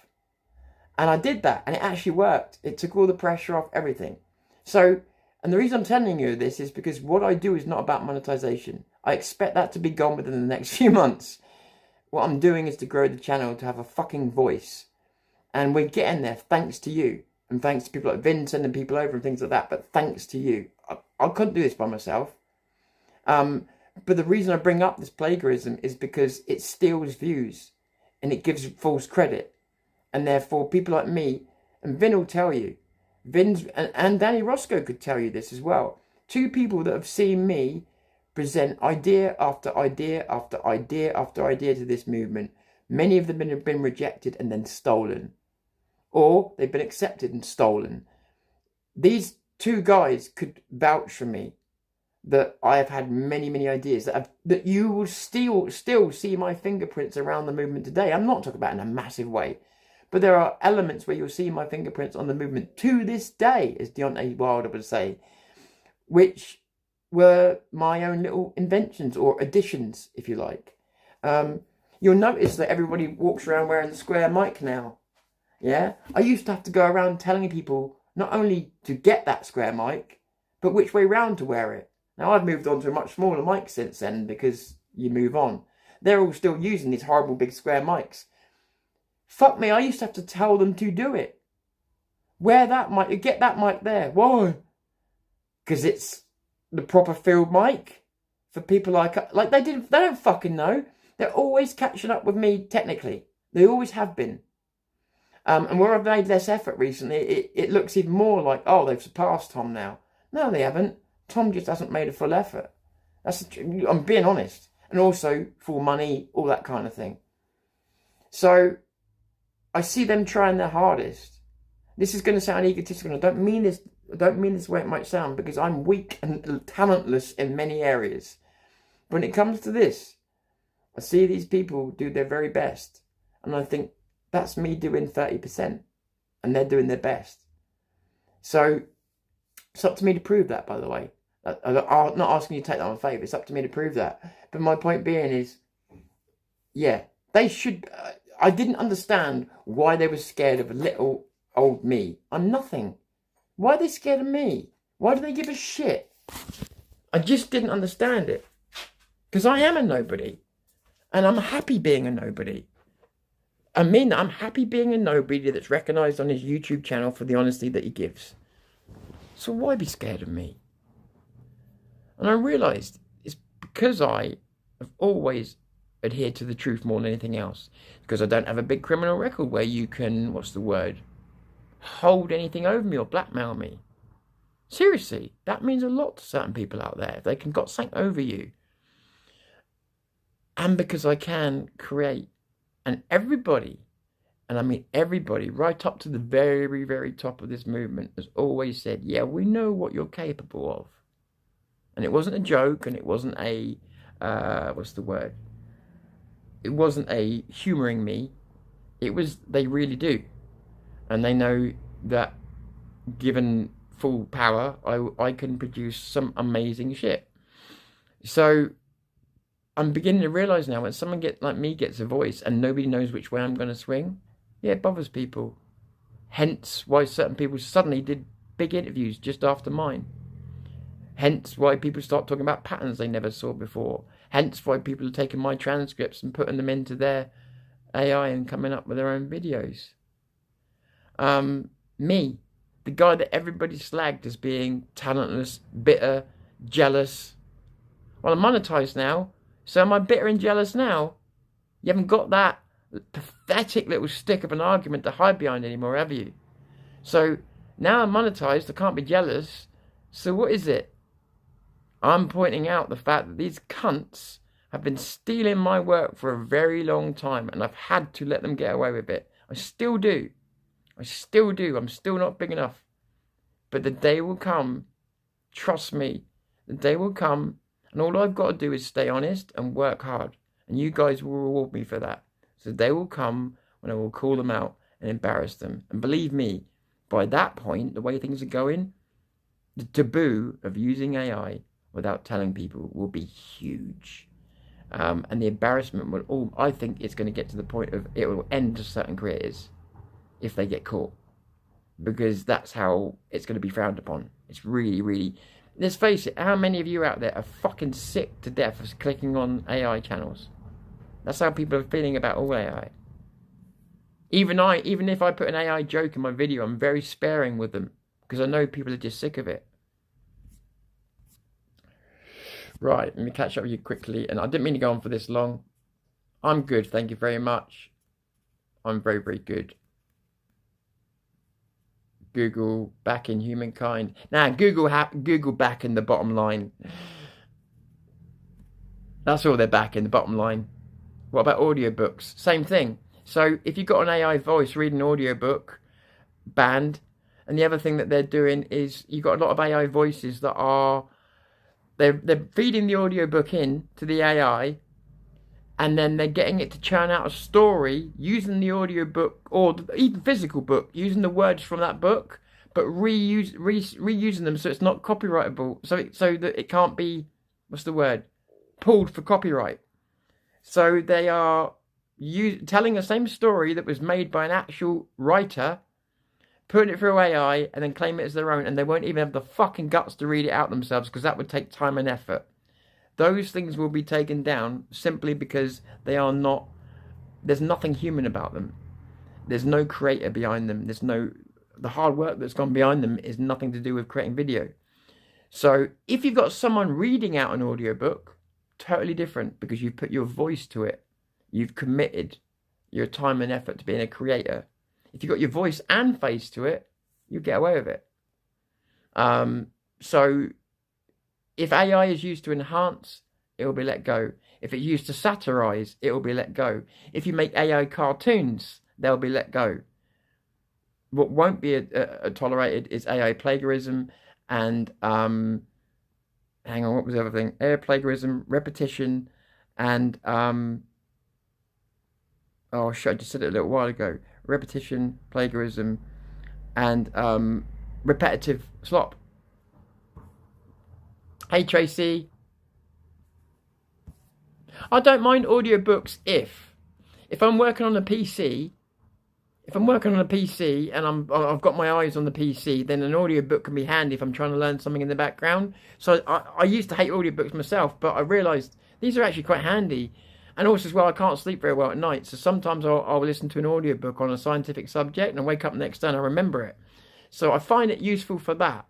And I did that, and it actually worked. It took all the pressure off everything. So, and the reason I'm telling you this is because what I do is not about monetization. I expect that to be gone within the next few months. What I'm doing is to grow the channel, to have a fucking voice. And we're getting there thanks to you. And thanks to people like Vin sending people over and things like that. But thanks to you. I couldn't do this by myself. But the reason I bring up this plagiarism is because it steals views. And it gives false credit. And therefore, people like me, and Vin will tell you, and Danny Roscoe could tell you this as well. Two people that have seen me present idea after idea after idea after idea to this movement. Many of them have been rejected and then stolen. Or they've been accepted and stolen. These two guys could vouch for me that I have had many, many ideas that you will still see my fingerprints around the movement today. I'm not talking about in a massive way. But there are elements where you'll see my fingerprints on the movement to this day, as Deontay Wilder would say, which were my own little inventions or additions, if you like. You'll notice that everybody walks around wearing the square mic now. Yeah? I used to have to go around telling people not only to get that square mic, but which way round to wear it. Now, I've moved on to a much smaller mic since then because you move on. They're all still using these horrible big square mics. Fuck me, I used to have to tell them to do it. Wear that mic, get that mic there. Why? Because it's the proper field mic for people like they don't fucking know. They're always catching up with me technically. They always have been. And where I've made less effort recently, it looks even more like, oh, they've surpassed Tom now. No, they haven't. Tom just hasn't made a full effort. I'm being honest. And also, full money, all that kind of thing. So, I see them trying their hardest. This is going to sound egotistical. I don't mean this the way it might sound, because I'm weak and talentless in many areas. But when it comes to this, I see these people do their very best. And I think, that's me doing 30%. And they're doing their best. So, it's up to me to prove that, by the way. I'm not asking you to take that on faith. It's up to me to prove that. But my point being is, yeah, they should... I didn't understand why they were scared of a little old me. I'm nothing. Why are they scared of me? Why do they give a shit? I just didn't understand it. Because I am a nobody. And I'm happy being a nobody. I mean that I'm happy being a nobody that's recognised on his YouTube channel for the honesty that he gives. So why be scared of me? And I realised it's because I have always adhere to the truth more than anything else, because I don't have a big criminal record where you can, hold anything over me or blackmail me. Seriously, that means a lot to certain people out there. If they can got something over you. And because I can create, and everybody, and I mean everybody, right up to the very, very top of this movement has always said, yeah, we know what you're capable of. And it wasn't a joke, and it wasn't a, it wasn't a humouring me. It was, they really do. And they know that given full power, I can produce some amazing shit. So I'm beginning to realise now, when someone like me gets a voice and nobody knows which way I'm going to swing, yeah, it bothers people. Hence why certain people suddenly did big interviews just after mine. Hence why people start talking about patterns they never saw before. Hence why people are taking my transcripts and putting them into their AI and coming up with their own videos. Me, the guy that everybody slagged as being talentless, bitter, jealous. Well, I'm monetized now, so am I bitter and jealous now? You haven't got that pathetic little stick of an argument to hide behind anymore, have you? So now I'm monetized, I can't be jealous. So what is it? I'm pointing out the fact that these cunts have been stealing my work for a very long time, and I've had to let them get away with it. I still do. I'm still not big enough. But the day will come, trust me, the day will come, and all I've got to do is stay honest and work hard. And you guys will reward me for that. So the day will come when I will call them out and embarrass them. And believe me, by that point, the way things are going, the taboo of using AI without telling people will be huge. And the embarrassment will all, I think it's going to get to the point of it will end to certain creators if they get caught. Because that's how it's going to be frowned upon. It's really, really... Let's face it, how many of you out there are fucking sick to death of clicking on AI channels? That's how people are feeling about all AI. Even if I put an AI joke in my video, I'm very sparing with them. Because I know people are just sick of it. Right, let me catch up with you quickly. And I didn't mean to go on for this long. I'm good, thank you very much. I'm very, very good. Google back in humankind. Now, Google back in the bottom line. That's all they're back in the bottom line. What about audiobooks? Same thing. So if you've got an AI voice reading an audiobook, banned. And the other thing that they're doing is you've got a lot of AI voices that are... They're feeding the audiobook in to the AI, and then they're getting it to churn out a story using the audiobook or even physical book, using the words from that book, but reusing them so it's not copyrightable, so that it can't be, what's the word, pulled for copyright. So they are telling the same story that was made by an actual writer, putting it through AI, and then claim it as their own, and they won't even have the fucking guts to read it out themselves, because that would take time and effort. Those things will be taken down simply because they are not... There's nothing human about them. There's no creator behind them. The hard work that's gone behind them is nothing to do with creating video. So if you've got someone reading out an audiobook, totally different, because you've put your voice to it. You've committed your time and effort to being a creator. If you've got your voice and face to it, you get away with it. So if AI is used to enhance, it will be let go. If it's used to satirize, it will be let go. If you make AI cartoons, they'll be let go. What won't be tolerated is AI plagiarism and, hang on, what was the other thing? AI plagiarism, repetition, and, oh shit, I just said it a little while ago. Repetition, plagiarism, and repetitive slop. Hey Tracy. I don't mind audiobooks if I'm working on a PC. If I'm working on a PC and I've got my eyes on the PC, then an audiobook can be handy if I'm trying to learn something in the background. So I used to hate audiobooks myself, but I realised these are actually quite handy. And also as well, I can't sleep very well at night. So sometimes I'll listen to an audiobook on a scientific subject and I wake up next day and I remember it. So I find it useful for that.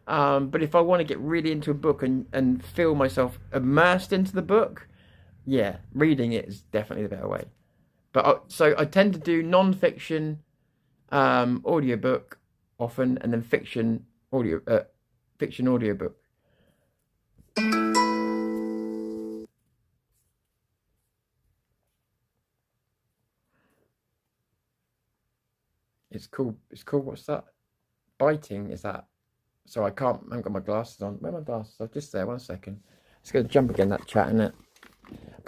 But if I want to get really into a book and feel myself immersed into the book, yeah, reading it is definitely the better way. But so I tend to do non-fiction audiobook often, and then fiction audiobook. It's cool. What's that? Biting, is that? So I haven't got my glasses on. Where are my glasses? I'm just there. 1 second. It's going to jump again, that chat, isn't it?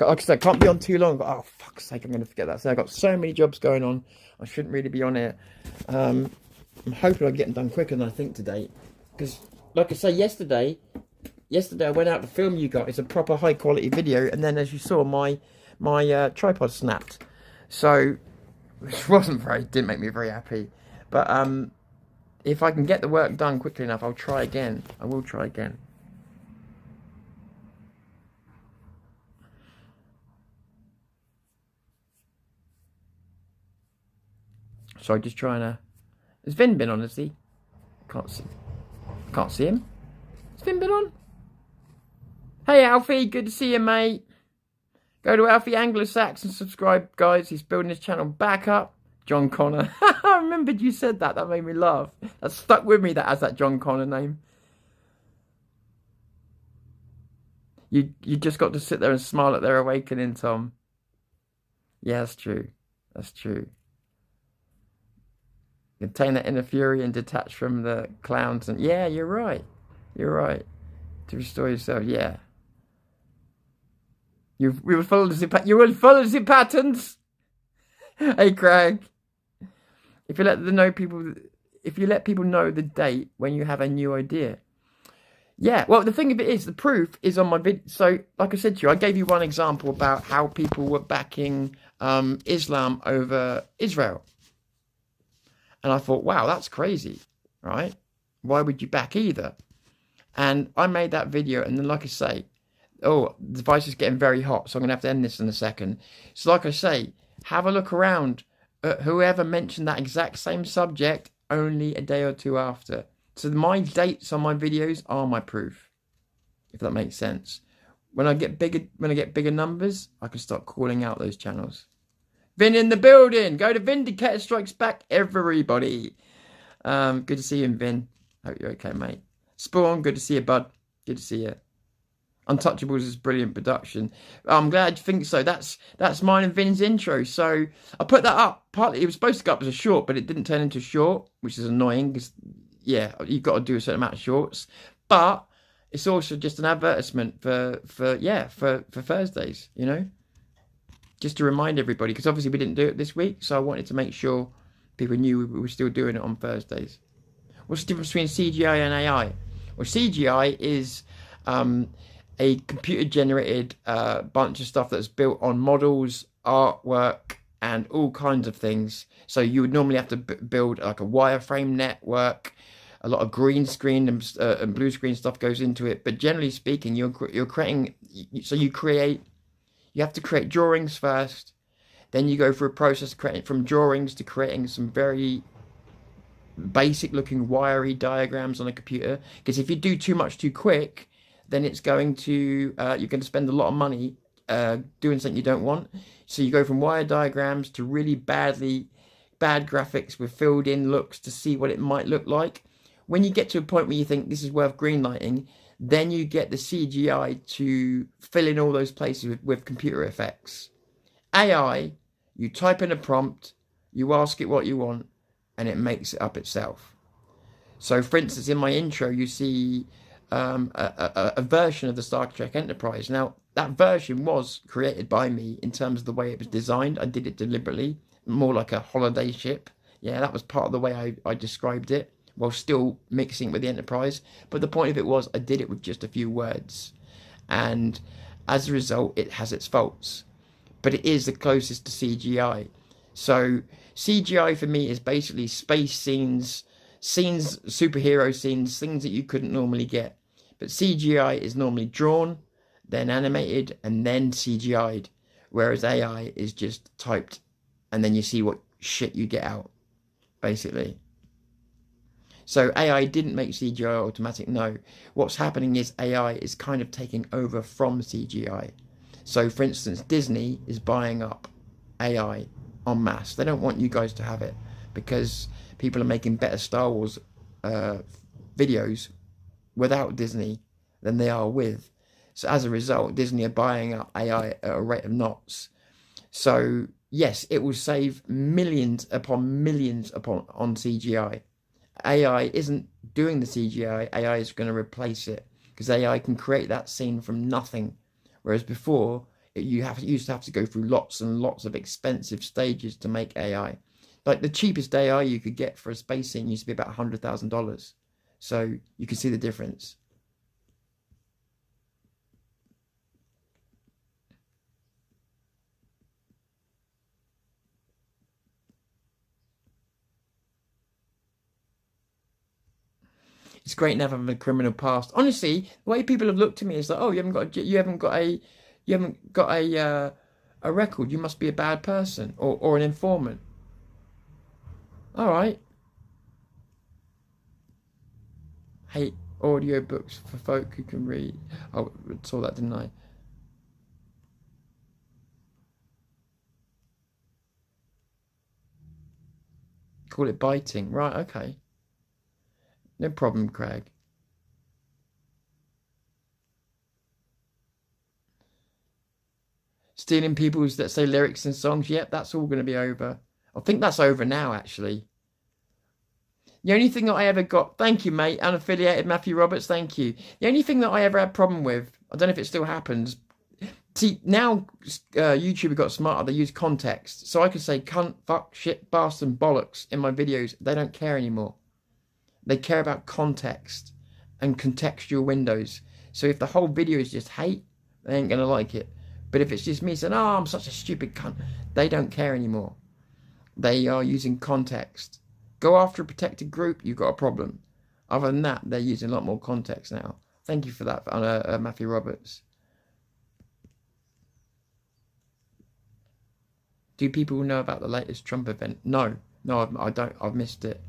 Like I said, I can't be on too long. But, oh, fuck's sake, I'm going to forget that. So I've got so many jobs going on. I shouldn't really be on here. I'm hoping I'm getting done quicker than I think today. Because, like I say, yesterday I went out to film you guys a proper high quality video, and then as you saw, my tripod snapped. So, which didn't make me very happy. But if I can get the work done quickly enough, I'll try again. I will try again. So just trying to. Has Vin been on? Has he? Can't see him. Has Vin been on? Hey Alfie, good to see you, mate. Go to Alfie Anglo-Saxon, subscribe, guys. He's building his channel back up. John Connor. I remembered you said that. That made me laugh. That stuck with me, that has that John Connor name. You just got to sit there and smile at their awakening, Tom. Yeah, that's true. That's true. Contain that inner fury and detach from the clowns. And yeah, you're right. You're right. To restore yourself, you will follow the patterns. Hey, Craig. If you let people know the date when you have a new idea. Yeah, well, the thing of it is, the proof is on my video. So, like I said to you, I gave you one example about how people were backing Islam over Israel. And I thought, wow, that's crazy, right? Why would you back either? And I made that video, and then, like I say, the device is getting very hot, so I'm going to have to end this in a second. So, like I say, have a look around at whoever mentioned that exact same subject only a day or two after. So my dates on my videos are my proof, if that makes sense. When I get bigger numbers, I can start calling out those channels. Vin in the building. Go to Vindicator Strikes Back, everybody. Good to see you, Vin. Hope you're okay, mate. Spawn, good to see you, bud. Good to see you. Untouchables is brilliant production. I'm glad you think so. That's mine and Vin's intro. So I put that up. Partly it was supposed to go up as a short, but it didn't turn into a short, which is annoying because, yeah, you've got to do a certain amount of shorts. But it's also just an advertisement for Thursdays, you know? Just to remind everybody, because obviously we didn't do it this week, so I wanted to make sure people knew we were still doing it on Thursdays. What's the difference between CGI and AI? Well, CGI is a computer-generated bunch of stuff that's built on models, artwork, and all kinds of things. So you would normally have to build like a wireframe network. A lot of green screen and blue screen stuff goes into it. But generally speaking, you're creating. So you have to create drawings first. Then you go through a process of creating from drawings to creating some very basic-looking wiry diagrams on a computer. Because if you do too much too quick, then it's going to you're going to spend a lot of money doing something you don't want. So you go from wire diagrams to really bad graphics with filled in looks to see what it might look like. When you get to a point where you think this is worth greenlighting, then you get the CGI to fill in all those places with computer effects. AI, you type in a prompt, you ask it what you want, and it makes it up itself. So, for instance, in my intro, you see a version of the Star Trek Enterprise. Now, that version was created by me in terms of the way it was designed. I did it deliberately, more like a holiday ship. Yeah, that was part of the way I described it, while still mixing with the Enterprise. But the point of it was I did it with just a few words. And as a result, it has its faults. But it is the closest to CGI. So CGI for me is basically space scenes, superhero scenes, things that you couldn't normally get. But CGI is normally drawn, then animated, and then CGI'd. Whereas AI is just typed, and then you see what shit you get out, basically. So AI didn't make CGI automatic, no. What's happening is AI is kind of taking over from CGI. So, for instance, Disney is buying up AI en masse. They don't want you guys to have it because people are making better Star Wars videos without Disney than they are with. So as a result, Disney are buying up AI at a rate of knots. So, yes, it will save millions upon millions on CGI. AI isn't doing the CGI, AI is going to replace it because AI can create that scene from nothing. Whereas before, you used to have to go through lots and lots of expensive stages to make AI. Like the cheapest AI you could get for a space scene used to be about $100,000. So you can see the difference. It's great never having a criminal past. Honestly, the way people have looked at me is like, oh, you haven't got a record. You must be a bad person or an informant. All right. Hate audiobooks for folk who can read. Oh, I saw that, didn't I? Call it biting. Right, okay. No problem, Craig. Stealing people's, let's say, lyrics and songs. Yep, that's all going to be over. I think that's over now, actually. The only thing that I ever got... Thank you, mate. Unaffiliated Matthew Roberts, thank you. The only thing that I ever had a problem with... I don't know if it still happens. See, now YouTube have got smarter. They use context. So I could say cunt, fuck, shit, bastard, and bollocks in my videos. They don't care anymore. They care about context and contextual windows. So if the whole video is just hate, they ain't going to like it. But if it's just me saying, oh, I'm such a stupid cunt, they don't care anymore. They are using context. Go after a protected group, you've got a problem. Other than that, they're using a lot more context now. Thank you for that, Matthew Roberts. Do people know about the latest Trump event? No, I don't. I've missed it.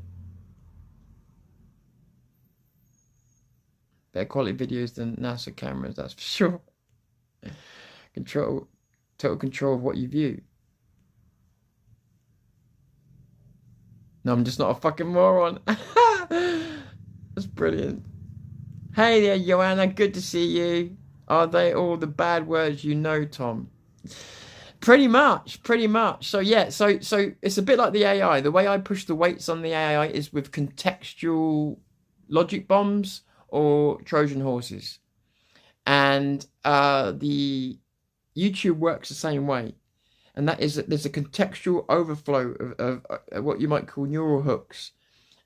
Better quality videos than NASA cameras, that's for sure. Total control of what you view. No, I'm just not a fucking moron. That's brilliant. Hey there, Joanna, good to see you. Are they all the bad words you know, Tom? Pretty much. So yeah, so it's a bit like the AI. The way I push the weights on the AI is with contextual logic bombs or Trojan horses. And the YouTube works the same way. And that is that there's a contextual overflow of what you might call neural hooks.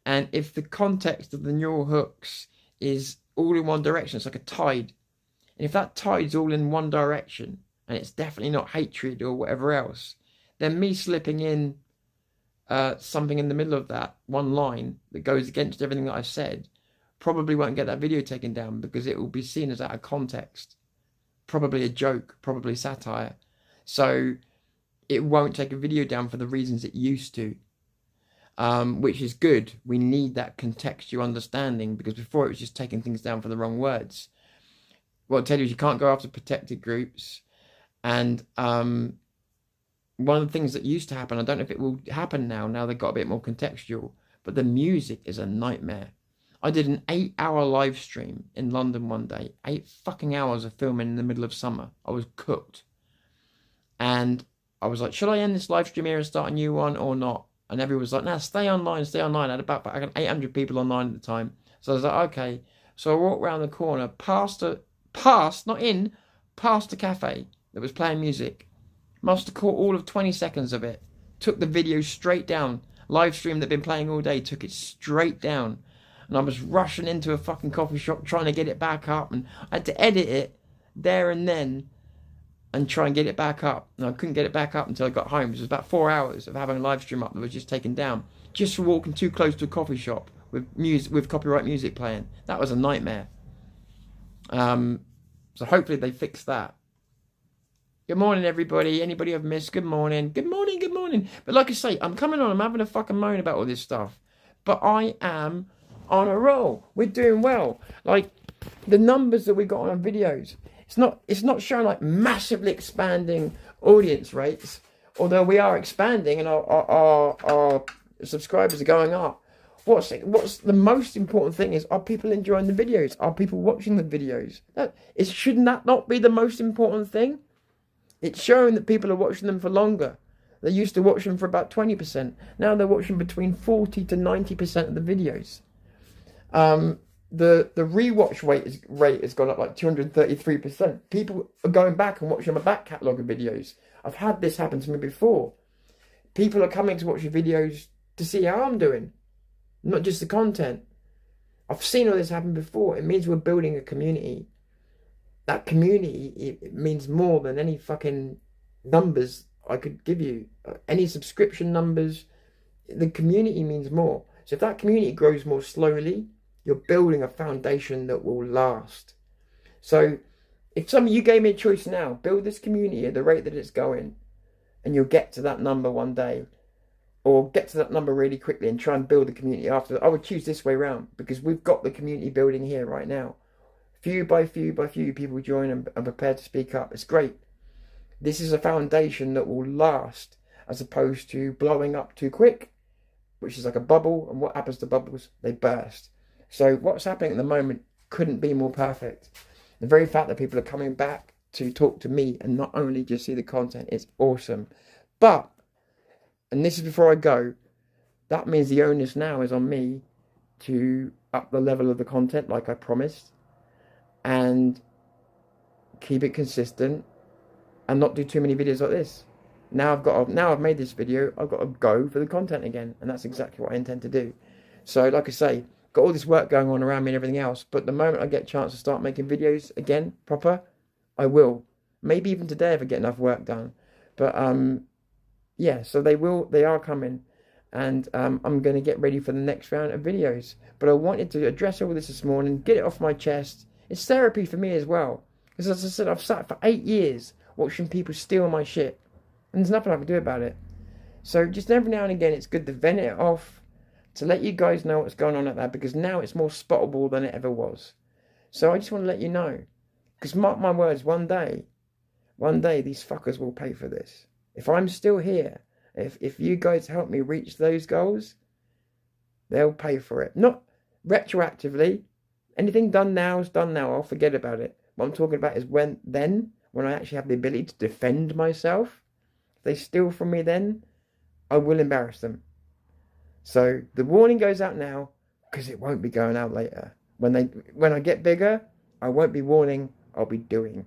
And if the context of the neural hooks is all in one direction, it's like a tide. And if that tide's all in one direction, and it's definitely not hatred or whatever else, then me slipping in something in the middle of that one line that goes against everything that I've said probably won't get that video taken down because it will be seen as out of context. Probably a joke, probably satire. So it won't take a video down for the reasons it used to, which is good. We need that contextual understanding because before it was just taking things down for the wrong words. What I'll tell you is you can't go after protected groups. And one of the things that used to happen, I don't know if it will happen now they've got a bit more contextual, but the music is a nightmare. I did an 8-hour live stream in London one day, 8 fucking hours of filming in the middle of summer. I was cooked. And I was like, should I end this live stream here and start a new one or not? And everyone was like, nah, stay online. I had about 800 people online at the time. So I was like, okay. So I walked around the corner, past a cafe that was playing music. Must have caught all of 20 seconds of it. Took the video straight down. Live stream that had been playing all day, took it straight down. And I was rushing into a fucking coffee shop trying to get it back up. And I had to edit it there and then and try and get it back up. And I couldn't get it back up until I got home. It was about 4 hours of having a live stream up that was just taken down. Just for walking too close to a coffee shop with copyright music playing. That was a nightmare. So hopefully they fix that. Good morning, everybody. Anybody I've missed? Good morning. Good morning, good morning. But like I say, I'm coming on. I'm having a fucking moan about all this stuff. But I am on a roll. We're doing well. Like, the numbers that we got on our videos, it's not showing like massively expanding audience rates, although we are expanding and our subscribers are going up. What's the most important thing is, are people enjoying the videos? Are people watching the videos? Shouldn't that not be the most important thing? It's showing that people are watching them for longer. They used to watch them for about 20%. Now they're watching between 40 to 90% of the videos. The rewatch rate has gone up like 233%. People are going back and watching my back catalogue of videos. I've had this happen to me before. People are coming to watch your videos to see how I'm doing, not just the content. I've seen all this happen before. It means we're building a community. That community, it means more than any fucking numbers I could give you. Any subscription numbers. The community means more. So if that community grows more slowly, you're building a foundation that will last. So if some of you gave me a choice now, build this community at the rate that it's going, and you'll get to that number one day, or get to that number really quickly and try and build the community after. I would choose this way around, because we've got the community building here right now. Few by few by few, people join and prepared to speak up. It's great. This is a foundation that will last, as opposed to blowing up too quick, which is like a bubble. And what happens to bubbles? They burst. So what's happening at the moment couldn't be more perfect. The very fact that people are coming back to talk to me and not only just see the content is awesome. But, and this is before I go, that means the onus now is on me to up the level of the content like I promised, and keep it consistent and not do too many videos like this. Now I've made this video, I've got to go for the content again, and that's exactly what I intend to do. So like I say, got all this work going on around me and everything else, but the moment I get a chance to start making videos again proper, I will. Maybe even today if I get enough work done. But yeah, so they are coming, and I'm going to get ready for the next round of videos. But I wanted to address all this morning, get it off my chest. It's therapy for me as well, because as I said, I've sat for 8 years watching people steal my shit, and there's nothing I can do about it. So just every now and again, it's good to vent it off, to let you guys know what's going on at that, because now it's more spottable than it ever was. So I just want to let you know, because mark my words, one day these fuckers will pay for this. If I'm still here, if you guys help me reach those goals, they'll pay for it. Not retroactively. Anything done now is done now. I'll forget about it. What I'm talking about is when I actually have the ability to defend myself. If they steal from me then, I will embarrass them. So the warning goes out now, because it won't be going out later. When I get bigger, I won't be warning, I'll be doing.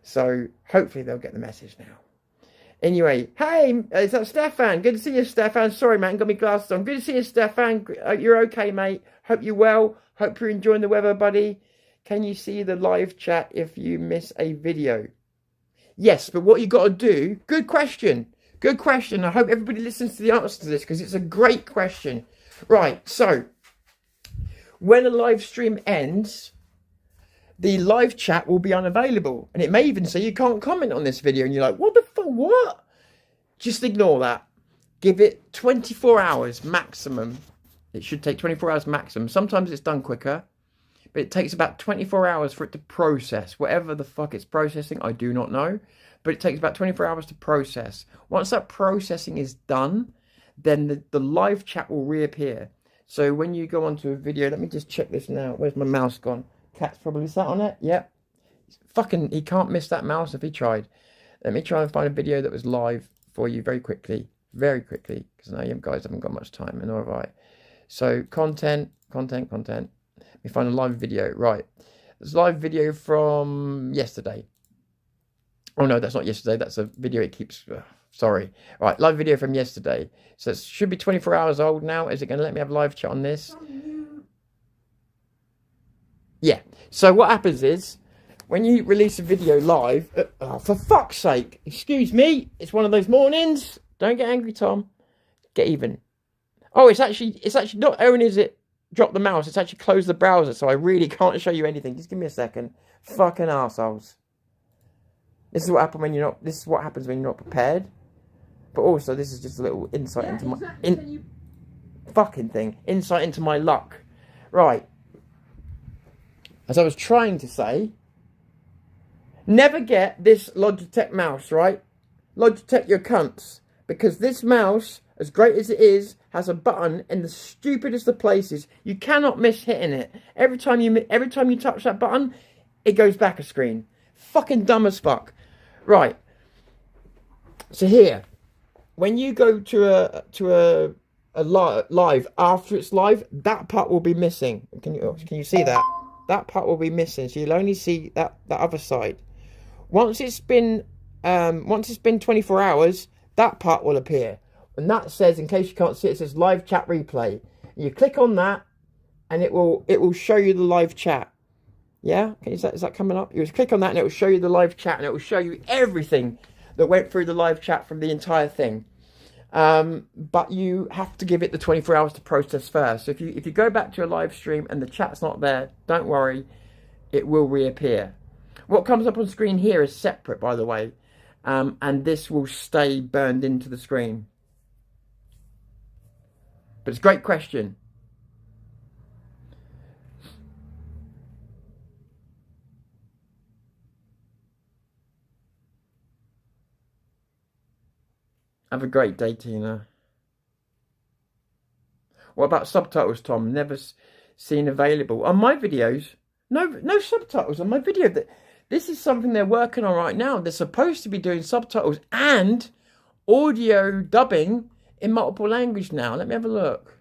So hopefully they'll get the message now. Anyway, hey, is that Stefan? Good to see you, Stefan. Sorry, man, got my glasses on. Good to see you, Stefan. You're okay, mate. Hope you're well. Hope you're enjoying the weather, buddy. Can you see the live chat if you miss a video? Yes, but what you got to do... Good question. Good question. I hope everybody listens to the answer to this, because it's a great question. Right, so... when a live stream ends, the live chat will be unavailable. And it may even say you can't comment on this video. And you're like, what the fuck? What? Just ignore that. Give it 24 hours maximum. It should take 24 hours maximum. Sometimes it's done quicker, but it takes about 24 hours for it to process. Whatever the fuck it's processing, I do not know. But it takes about 24 hours to process. Once that processing is done, then the live chat will reappear. So when you go onto a video, let me just check this now. Where's my mouse gone? Cat's probably sat on it. Yep. Fucking, he can't miss that mouse if he tried. Let me try and find a video that was live for you very quickly. Very quickly. Because now you guys haven't got much time, and nor have I. So content. Let me find a live video. Right. There's a live video from yesterday. Oh no, that's not yesterday. That's a video it keeps... sorry. Right, live video from yesterday. So it should be 24 hours old now. Is it going to let me have live chat on this? Yeah. So what happens is, when you release a video live... oh, for fuck's sake. Excuse me. It's one of those mornings. Don't get angry, Tom. Get even. Oh, it's actually not only is it drop the mouse, it's actually closed the browser, so I really can't show you anything. Just give me a second. Fucking arseholes. This is what happens when you're not prepared. But also, this is just a little insight into my insight into my luck. Right. As I was trying to say, never get this Logitech mouse, right? Logitech your cunts, because this mouse, as great as it is, has a button in the stupidest of places. You cannot miss hitting it. Every time you touch that button, it goes back a screen. Fucking dumb as fuck. Right. So here, when you go to a live after it's live, that part will be missing. Can you see that? That part will be missing. So you'll only see that other side. Once it's been 24 hours, that part will appear. And that says, in case you can't see it, says live chat replay. You click on that, and it will show you the live chat. Yeah, okay, is that coming up? You just click on that and it will show you the live chat, and it will show you everything that went through the live chat from the entire thing. But you have to give it the 24 hours to process first. So if you go back to your live stream and the chat's not there, don't worry, it will reappear. What comes up on screen here is separate, by the way, and this will stay burned into the screen. But it's a great question. Have a great day, Tina. What about subtitles, Tom? Never seen available on my videos. No subtitles on my video. This is something they're working on right now. They're supposed to be doing subtitles and audio dubbing in multiple language now. Let me have a look.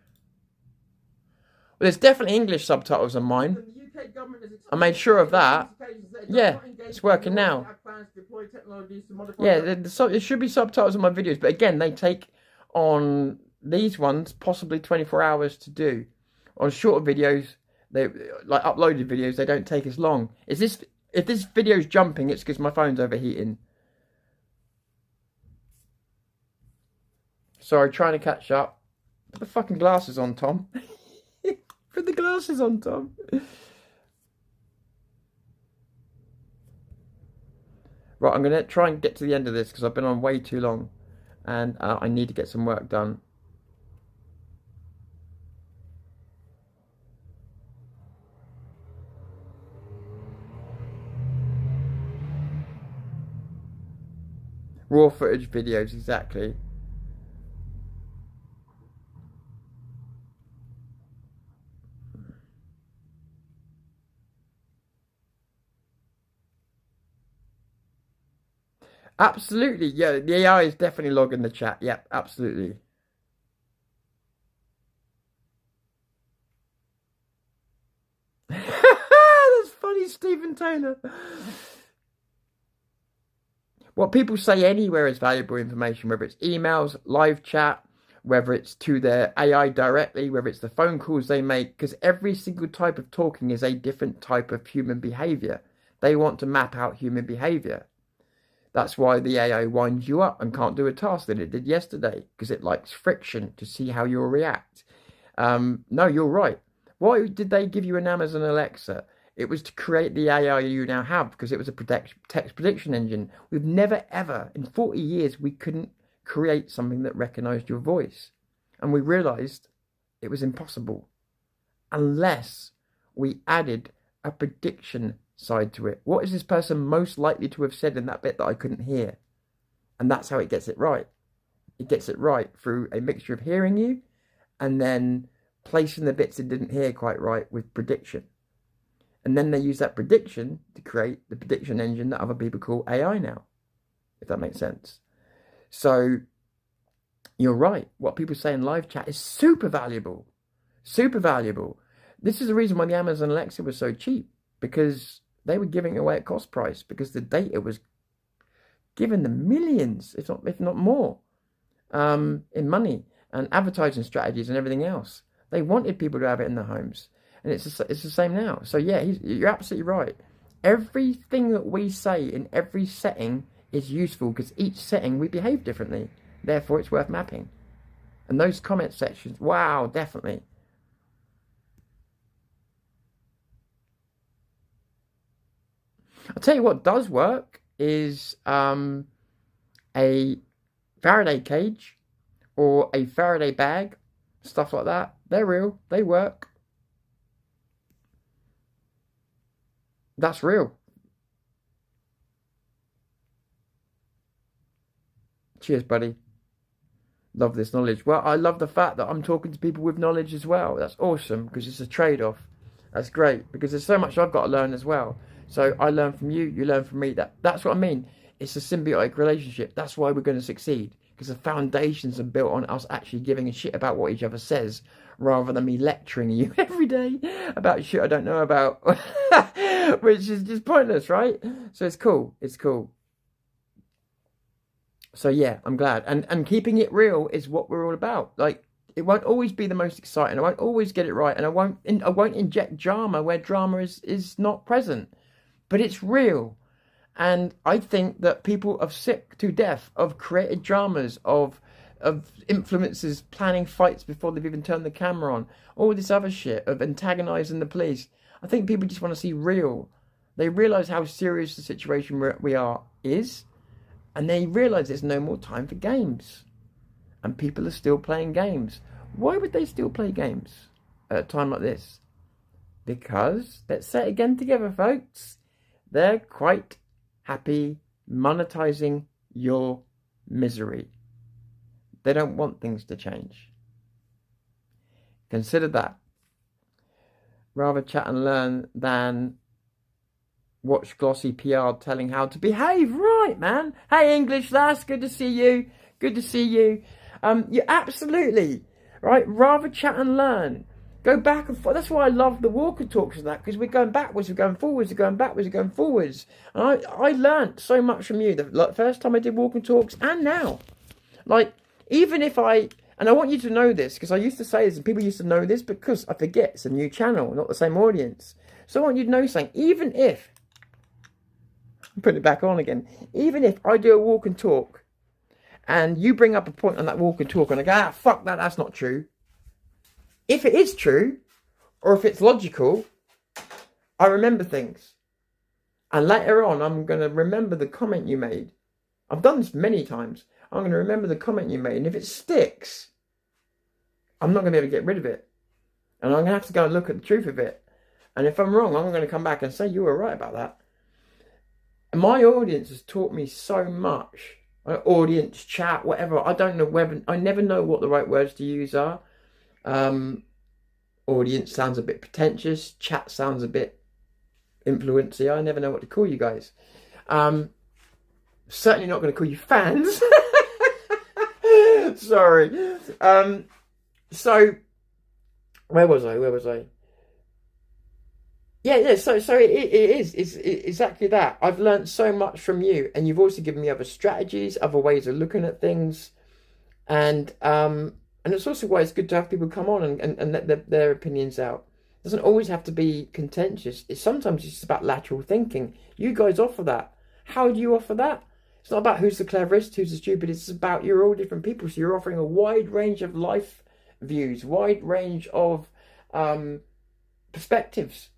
Well, there's definitely English subtitles on mine. I made sure of that. Yeah, it's working now. Yeah, there should be subtitles on my videos, but again, they take on these ones possibly 24 hours to do. On shorter videos, they like uploaded videos, they don't take as long. If this video's jumping, it's because my phone's overheating. Sorry, trying to catch up. Put the fucking glasses on, Tom. Put the glasses on, Tom. Right, I'm going to try and get to the end of this because I've been on way too long. And I need to get some work done. Raw footage videos, exactly. Absolutely, yeah, the AI is definitely logging the chat. Yep, absolutely. That's funny, Stephen Taylor. What people say anywhere is valuable information, whether it's emails, live chat, whether it's to their AI directly, whether it's the phone calls they make, because every single type of talking is a different type of human behavior. They want to map out human behavior. That's why the AI winds you up and can't do a task that it did yesterday, because it likes friction to see how you'll react. No, you're right. Why did they give you an Amazon Alexa? It was to create the AI you now have, because it was a text prediction engine. We've never, ever, in 40 years, we couldn't create something that recognized your voice. And we realized it was impossible unless we added a prediction side to it. What is this person most likely to have said in that bit that I couldn't hear? And that's how it gets it right. It gets it right through a mixture of hearing you and then placing the bits it didn't hear quite right with prediction. And then they use that prediction to create the prediction engine that other people call AI now, if that makes sense. So you're right. What people say in live chat is super valuable. Super valuable. This is the reason why the Amazon Alexa was so cheap, because they were giving away at cost price, because the data was given them millions, if not more, in money and advertising strategies and everything else. They wanted people to have it in their homes. And it's the same now. So yeah, you're absolutely right. Everything that we say in every setting is useful, because each setting we behave differently. Therefore, it's worth mapping. And those comment sections, wow, definitely. I'll tell you what does work is a Faraday cage or a Faraday bag, stuff like that. They're real. They work. That's real. Cheers, buddy. Love this knowledge. Well, I love the fact that I'm talking to people with knowledge as well. That's awesome, because it's a trade-off. That's great, because there's so much I've got to learn as well. So I learn from you, you learn from me. That's what I mean. It's a symbiotic relationship. That's why we're going to succeed, because the foundations are built on us actually giving a shit about what each other says, rather than me lecturing you every day about shit I don't know about, which is just pointless, right? So it's cool. It's cool. So yeah, I'm glad. And keeping it real is what we're all about. Like, It won't always be the most exciting. I won't always get it right, and I won't inject drama where drama is not present. But it's real. And I think that people are sick to death of created dramas, of influencers planning fights before they've even turned the camera on, all this other shit, of antagonising the police. I think people just want to see real. They realise how serious the situation we are is, and they realise there's no more time for games. And people are still playing games. Why would they still play games at a time like this? Because, let's say it again together, folks, they're quite happy monetizing your misery. They don't want things to change. Consider that. Rather chat and learn than watch glossy PR telling how to behave. Right, man. Hey, English lass, good to see you. Good to see you. You absolutely, right? Rather chat and learn. Go back and forth. That's why I love the Walker Talks and that, because we're going backwards, we're going forwards, we're going backwards, we're going forwards. And I learnt so much from you the first time I did Walker Talks and now. Like, even if and I want you to know this, because I used to say this and people used to know this, because I forget it's a new channel, not the same audience. So I want you to know something. Even if, I'm putting it back on again, even if I do a walk and talk and you bring up a point on that walk and talk and I go, fuck that, that's not true. If it is true, or if it's logical, I remember things. And later on, I'm going to remember the comment you made. I've done this many times. I'm going to remember the comment you made. And if it sticks, I'm not going to be able to get rid of it. And I'm going to have to go and look at the truth of it. And if I'm wrong, I'm going to come back and say, you were right about that. And my audience has taught me so much. Audience, chat, whatever. I don't know whether, I never know what the right words to use are. Audience sounds a bit pretentious. Chat sounds a bit influency. I never know what to call you guys. Certainly not going to call you fans. Sorry. So where was I? Yeah. So it's exactly that. I've learned so much from you, and you've also given me other strategies, other ways of looking at things, and it's also why it's good to have people come on and let their opinions out. It doesn't always have to be contentious. Sometimes it's just about lateral thinking. You guys offer that. How do you offer that? It's not about who's the cleverest, who's the stupidest. It's about you're all different people. So you're offering a wide range of life views, wide range of perspectives.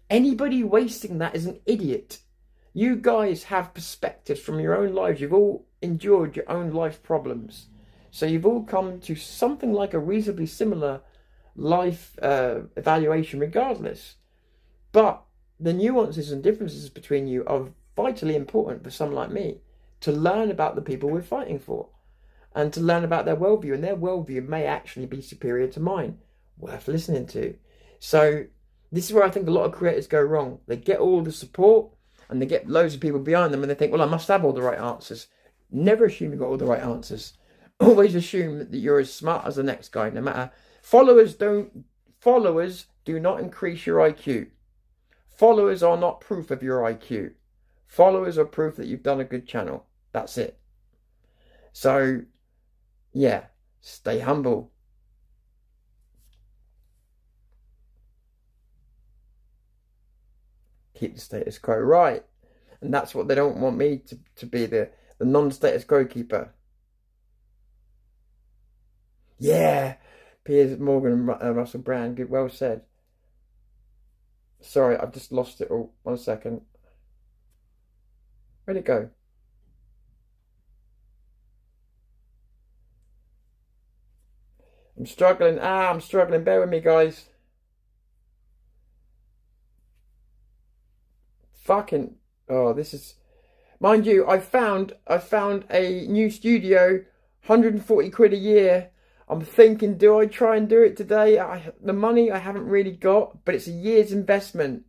Anybody wasting that is an idiot. You guys have perspectives from your own lives. You've all endured your own life problems. So you've all come to something like a reasonably similar life evaluation regardless. But the nuances and differences between you are vitally important for someone like me to learn about the people we're fighting for and to learn about their worldview. And their worldview may actually be superior to mine. Worth listening to. So this is where I think a lot of creators go wrong. They get all the support and they get loads of people behind them and they think, well, I must have all the right answers. Never assume you've got all the right answers. Always assume that you're as smart as the next guy, no matter. Followers do not increase your IQ. Followers are not proof of your IQ. Followers are proof that you've done a good channel. That's it. So, yeah, stay humble. Keep the status quo right. And that's what they don't want me to be, the non-status quo keeper. Yeah, Piers Morgan and Russell Brand. Good, well said. Sorry, I've just lost it all. 1 second. Where'd it go? I'm struggling. I'm struggling. Bear with me, guys. Fucking. Oh, this is. Mind you, I found a new studio, 140 quid a year. I'm thinking, do I try and do it today? The money I haven't really got, but it's a year's investment.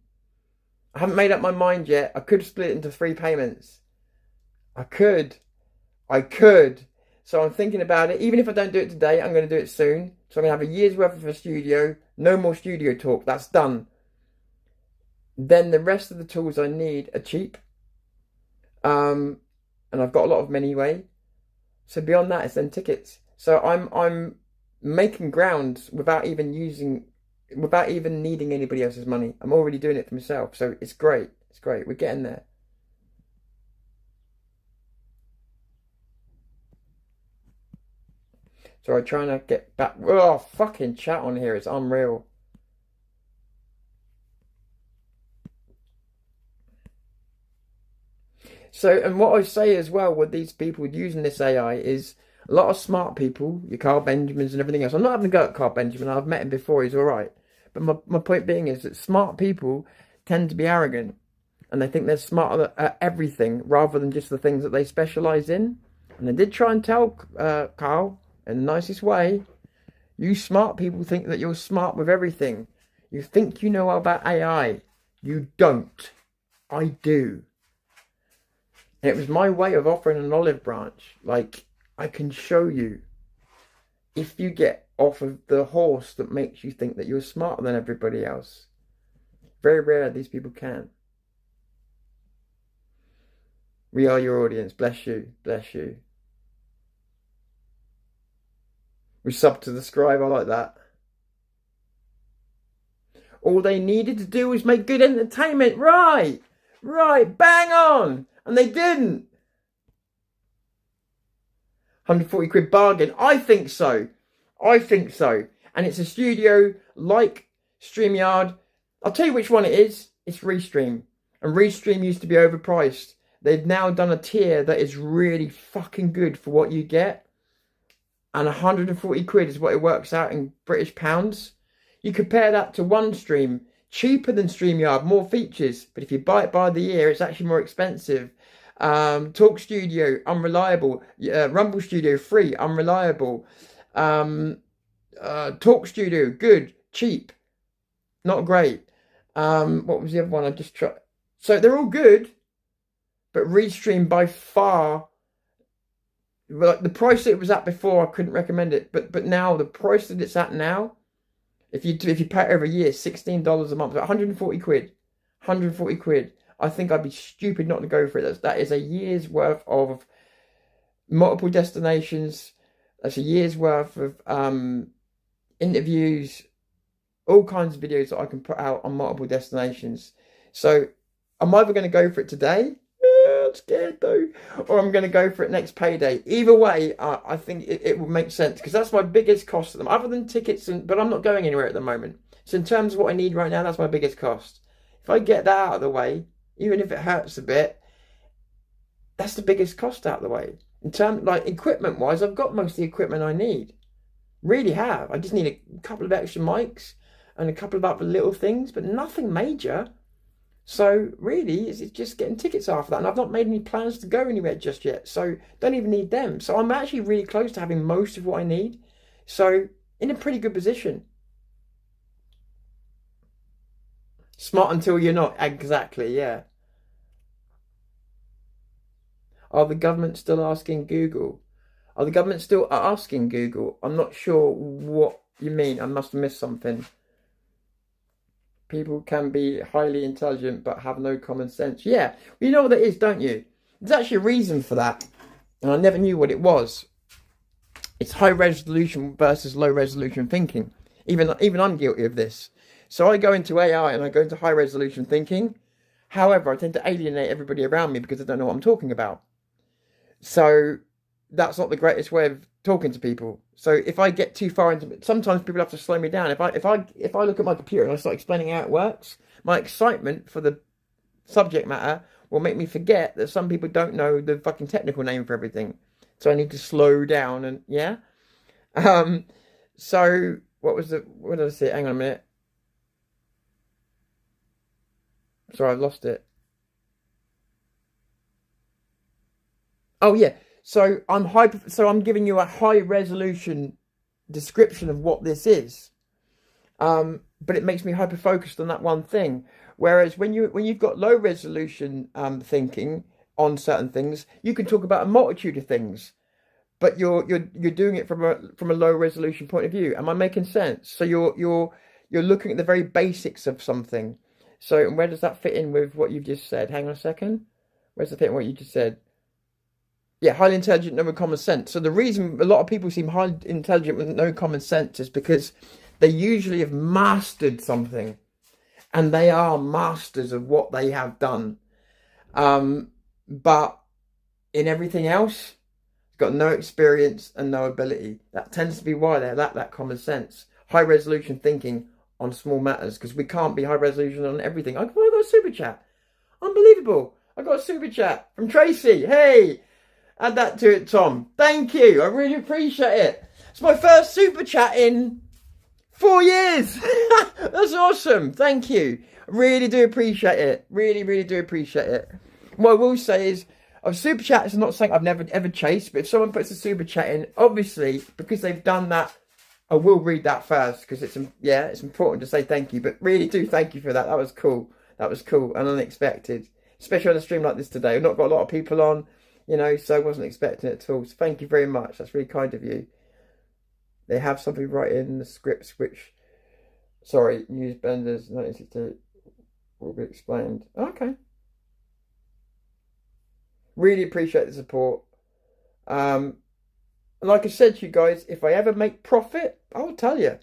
I haven't made up my mind yet. I could split it into 3 payments. I could. So I'm thinking about it. Even if I don't do it today, I'm going to do it soon. So I'm going to have a year's worth of a studio. No more studio talk. That's done. Then the rest of the tools I need are cheap. And I've got a lot of them anyway. So beyond that, it's then tickets. So I'm making ground without even needing anybody else's money. I'm already doing it for myself, so it's great. It's great. We're getting there. So I'm trying to get back. Oh, fucking chat on here. It's unreal. So, and what I say as well with these people using this AI is a lot of smart people, your Carl Benjamins and everything else. I'm not having a go at Carl Benjamin. I've met him before. He's all right. But my point being is that smart people tend to be arrogant. And they think they're smart at everything rather than just the things that they specialise in. And I did try and tell Carl in the nicest way, you smart people think that you're smart with everything. You think you know about AI. You don't. I do. And it was my way of offering an olive branch. Like, I can show you. If you get off of the horse that makes you think that you're smarter than everybody else. Very rare these people can. We are your audience. Bless you. Bless you. We sub to the scribe. I like that. All they needed to do was make good entertainment. Right. Right. Bang on. And they didn't. 140 quid bargain. I think so. I think so. And it's a studio like StreamYard. I'll tell you which one it is. It's Restream. And Restream used to be overpriced. They've now done a tier that is really fucking good for what you get. And 140 quid is what it works out in British pounds. You compare that to OneStream. Cheaper than StreamYard, more features. But if you buy it by the year, it's actually more expensive. Talk Studio, unreliable. Rumble Studio, free, unreliable. Talk Studio, good, cheap, not great. What was the other one I just tried? So they're all good, but Restream by far, like the price that it was at before, I couldn't recommend it. But now the price that it's at now, if you pay it over a year, $16 a month, 140 quid, 140 quid. I think I'd be stupid not to go for it. That is a year's worth of multiple destinations. That's a year's worth of interviews, all kinds of videos that I can put out on multiple destinations. So I'm either going to go for it today, I'm scared though, or I'm going to go for it next payday. Either way, I think it will make sense because that's my biggest cost to them, other than tickets. But I'm not going anywhere at the moment. So in terms of what I need right now, that's my biggest cost. If I get that out of the way, even if it hurts a bit, that's the biggest cost out of the way. In terms, like equipment-wise, I've got most of the equipment I need. Really have. I just need a couple of extra mics and a couple of other little things, but nothing major. So really, it's just getting tickets after that. And I've not made any plans to go anywhere just yet. So don't even need them. So I'm actually really close to having most of what I need. So in a pretty good position. Smart until you're not. Exactly, yeah. Are the government still asking Google? Are the government still asking Google? I'm not sure what you mean. I must have missed something. People can be highly intelligent but have no common sense. Yeah, you know what that is, don't you? There's actually a reason for that. And I never knew what it was. It's high resolution versus low resolution thinking. Even I'm guilty of this. So I go into AI and I go into high resolution thinking. However, I tend to alienate everybody around me because I don't know what I'm talking about. So that's not the greatest way of talking to people. So if I get too far into it, sometimes people have to slow me down. If I look at my computer and I start explaining how it works, my excitement for the subject matter will make me forget that some people don't know the fucking technical name for everything. So I need to slow down and yeah. So what did I say? Hang on a minute. Sorry, I've lost it. Oh yeah. So I'm giving you a high resolution description of what this is. But it makes me hyper focused on that one thing. Whereas when you've got low resolution thinking on certain things, you can talk about a multitude of things. But you're doing it from a low resolution point of view. Am I making sense? So you're looking at the very basics of something. So where does that fit in with what you've just said? Hang on a second. Where's the fit in what you just said? Yeah, highly intelligent, no common sense. So the reason a lot of people seem highly intelligent with no common sense is because they usually have mastered something. And they are masters of what they have done. But in everything else, got no experience and no ability. That tends to be why they lack that common sense. High resolution thinking on small matters, because we can't be high resolution on everything. I got a super chat. Unbelievable. I got a super chat from Tracy. Hey, add that to it, Tom. Thank you. I really appreciate it. It's my first super chat in 4 years. That's awesome. Thank you. I really do appreciate it. Really, really do appreciate it. What I will say is, a super chat is not something I've never ever chased, but if someone puts a super chat in, obviously, because they've done that, I will read that first, because it's important to say thank you. But really do thank you for that. That was cool. That was cool and unexpected, especially on a stream like this today. I've not got a lot of people on, you know, so I wasn't expecting it at all. So thank you very much. That's really kind of you. They have something right in the scripts which, sorry, use Bender's 1962 will be explained. Okay. Really appreciate the support. Like I said to you guys, if I ever make profit, I'll tell you.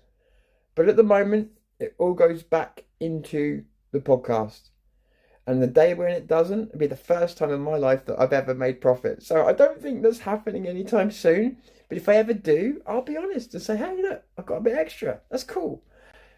But at the moment, it all goes back into the podcast. And the day when it doesn't, it'll be the first time in my life that I've ever made profit. So I don't think that's happening anytime soon. But if I ever do, I'll be honest and say, hey, look, I've got a bit extra. That's cool.